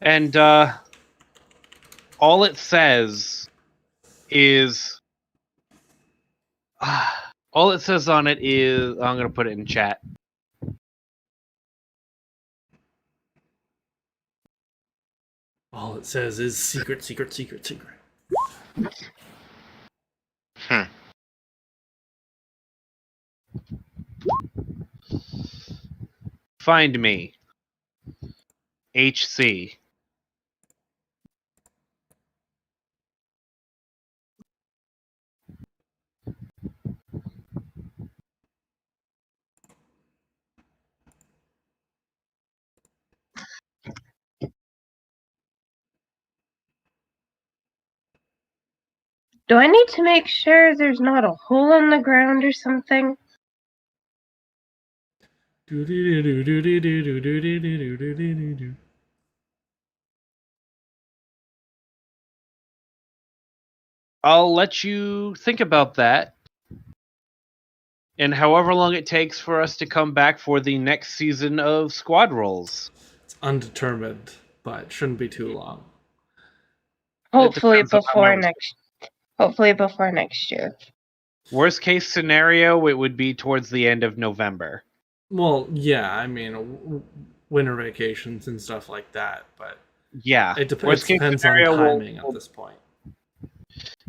and all it says is all it says on it is I'm gonna put it in chat. All it says is secret, secret, secret, secret. Find me. HC. Do I need to make sure there's not a hole in the ground or something? I'll let you think about that. And however long it takes for us to come back for the next season of Squad Rolls. It's undetermined, but shouldn't be too long. Hopefully depends on how before much- next. Hopefully before next year. Worst case scenario, it would be towards the end of November. Well, yeah, I mean, winter vacations and stuff like that, but Yeah. it Worst case depends on scenario, timing we'll- at this point.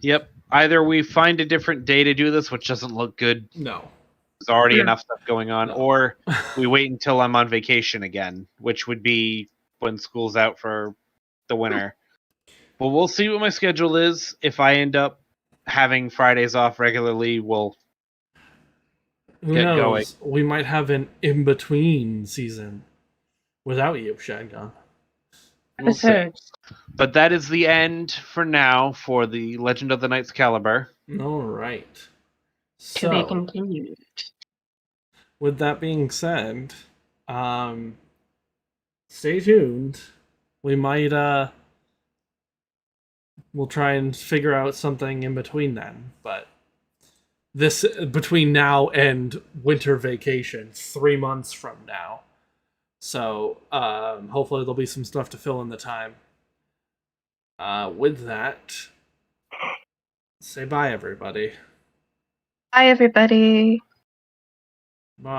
Yep. Either we find a different day to do this, which doesn't look good. No. There's already Yeah. enough stuff going on, No. or we wait until I'm on vacation again, which would be when school's out for the winter. But we'll see what my schedule is. If I end up having Fridays off regularly, we'll Who Get knows? We might have an in-between season without you, Shadgun. we'll see. Episodes But that is the end for now for the Legend of the Knights Caliber. All right. to be So, continued. with that being said, stay tuned. We might we'll try and figure out something in between then, but this between now and winter vacation, 3 months from now. So hopefully there'll be some stuff to fill in the time. With that, say bye, everybody. Bye, everybody. Bye.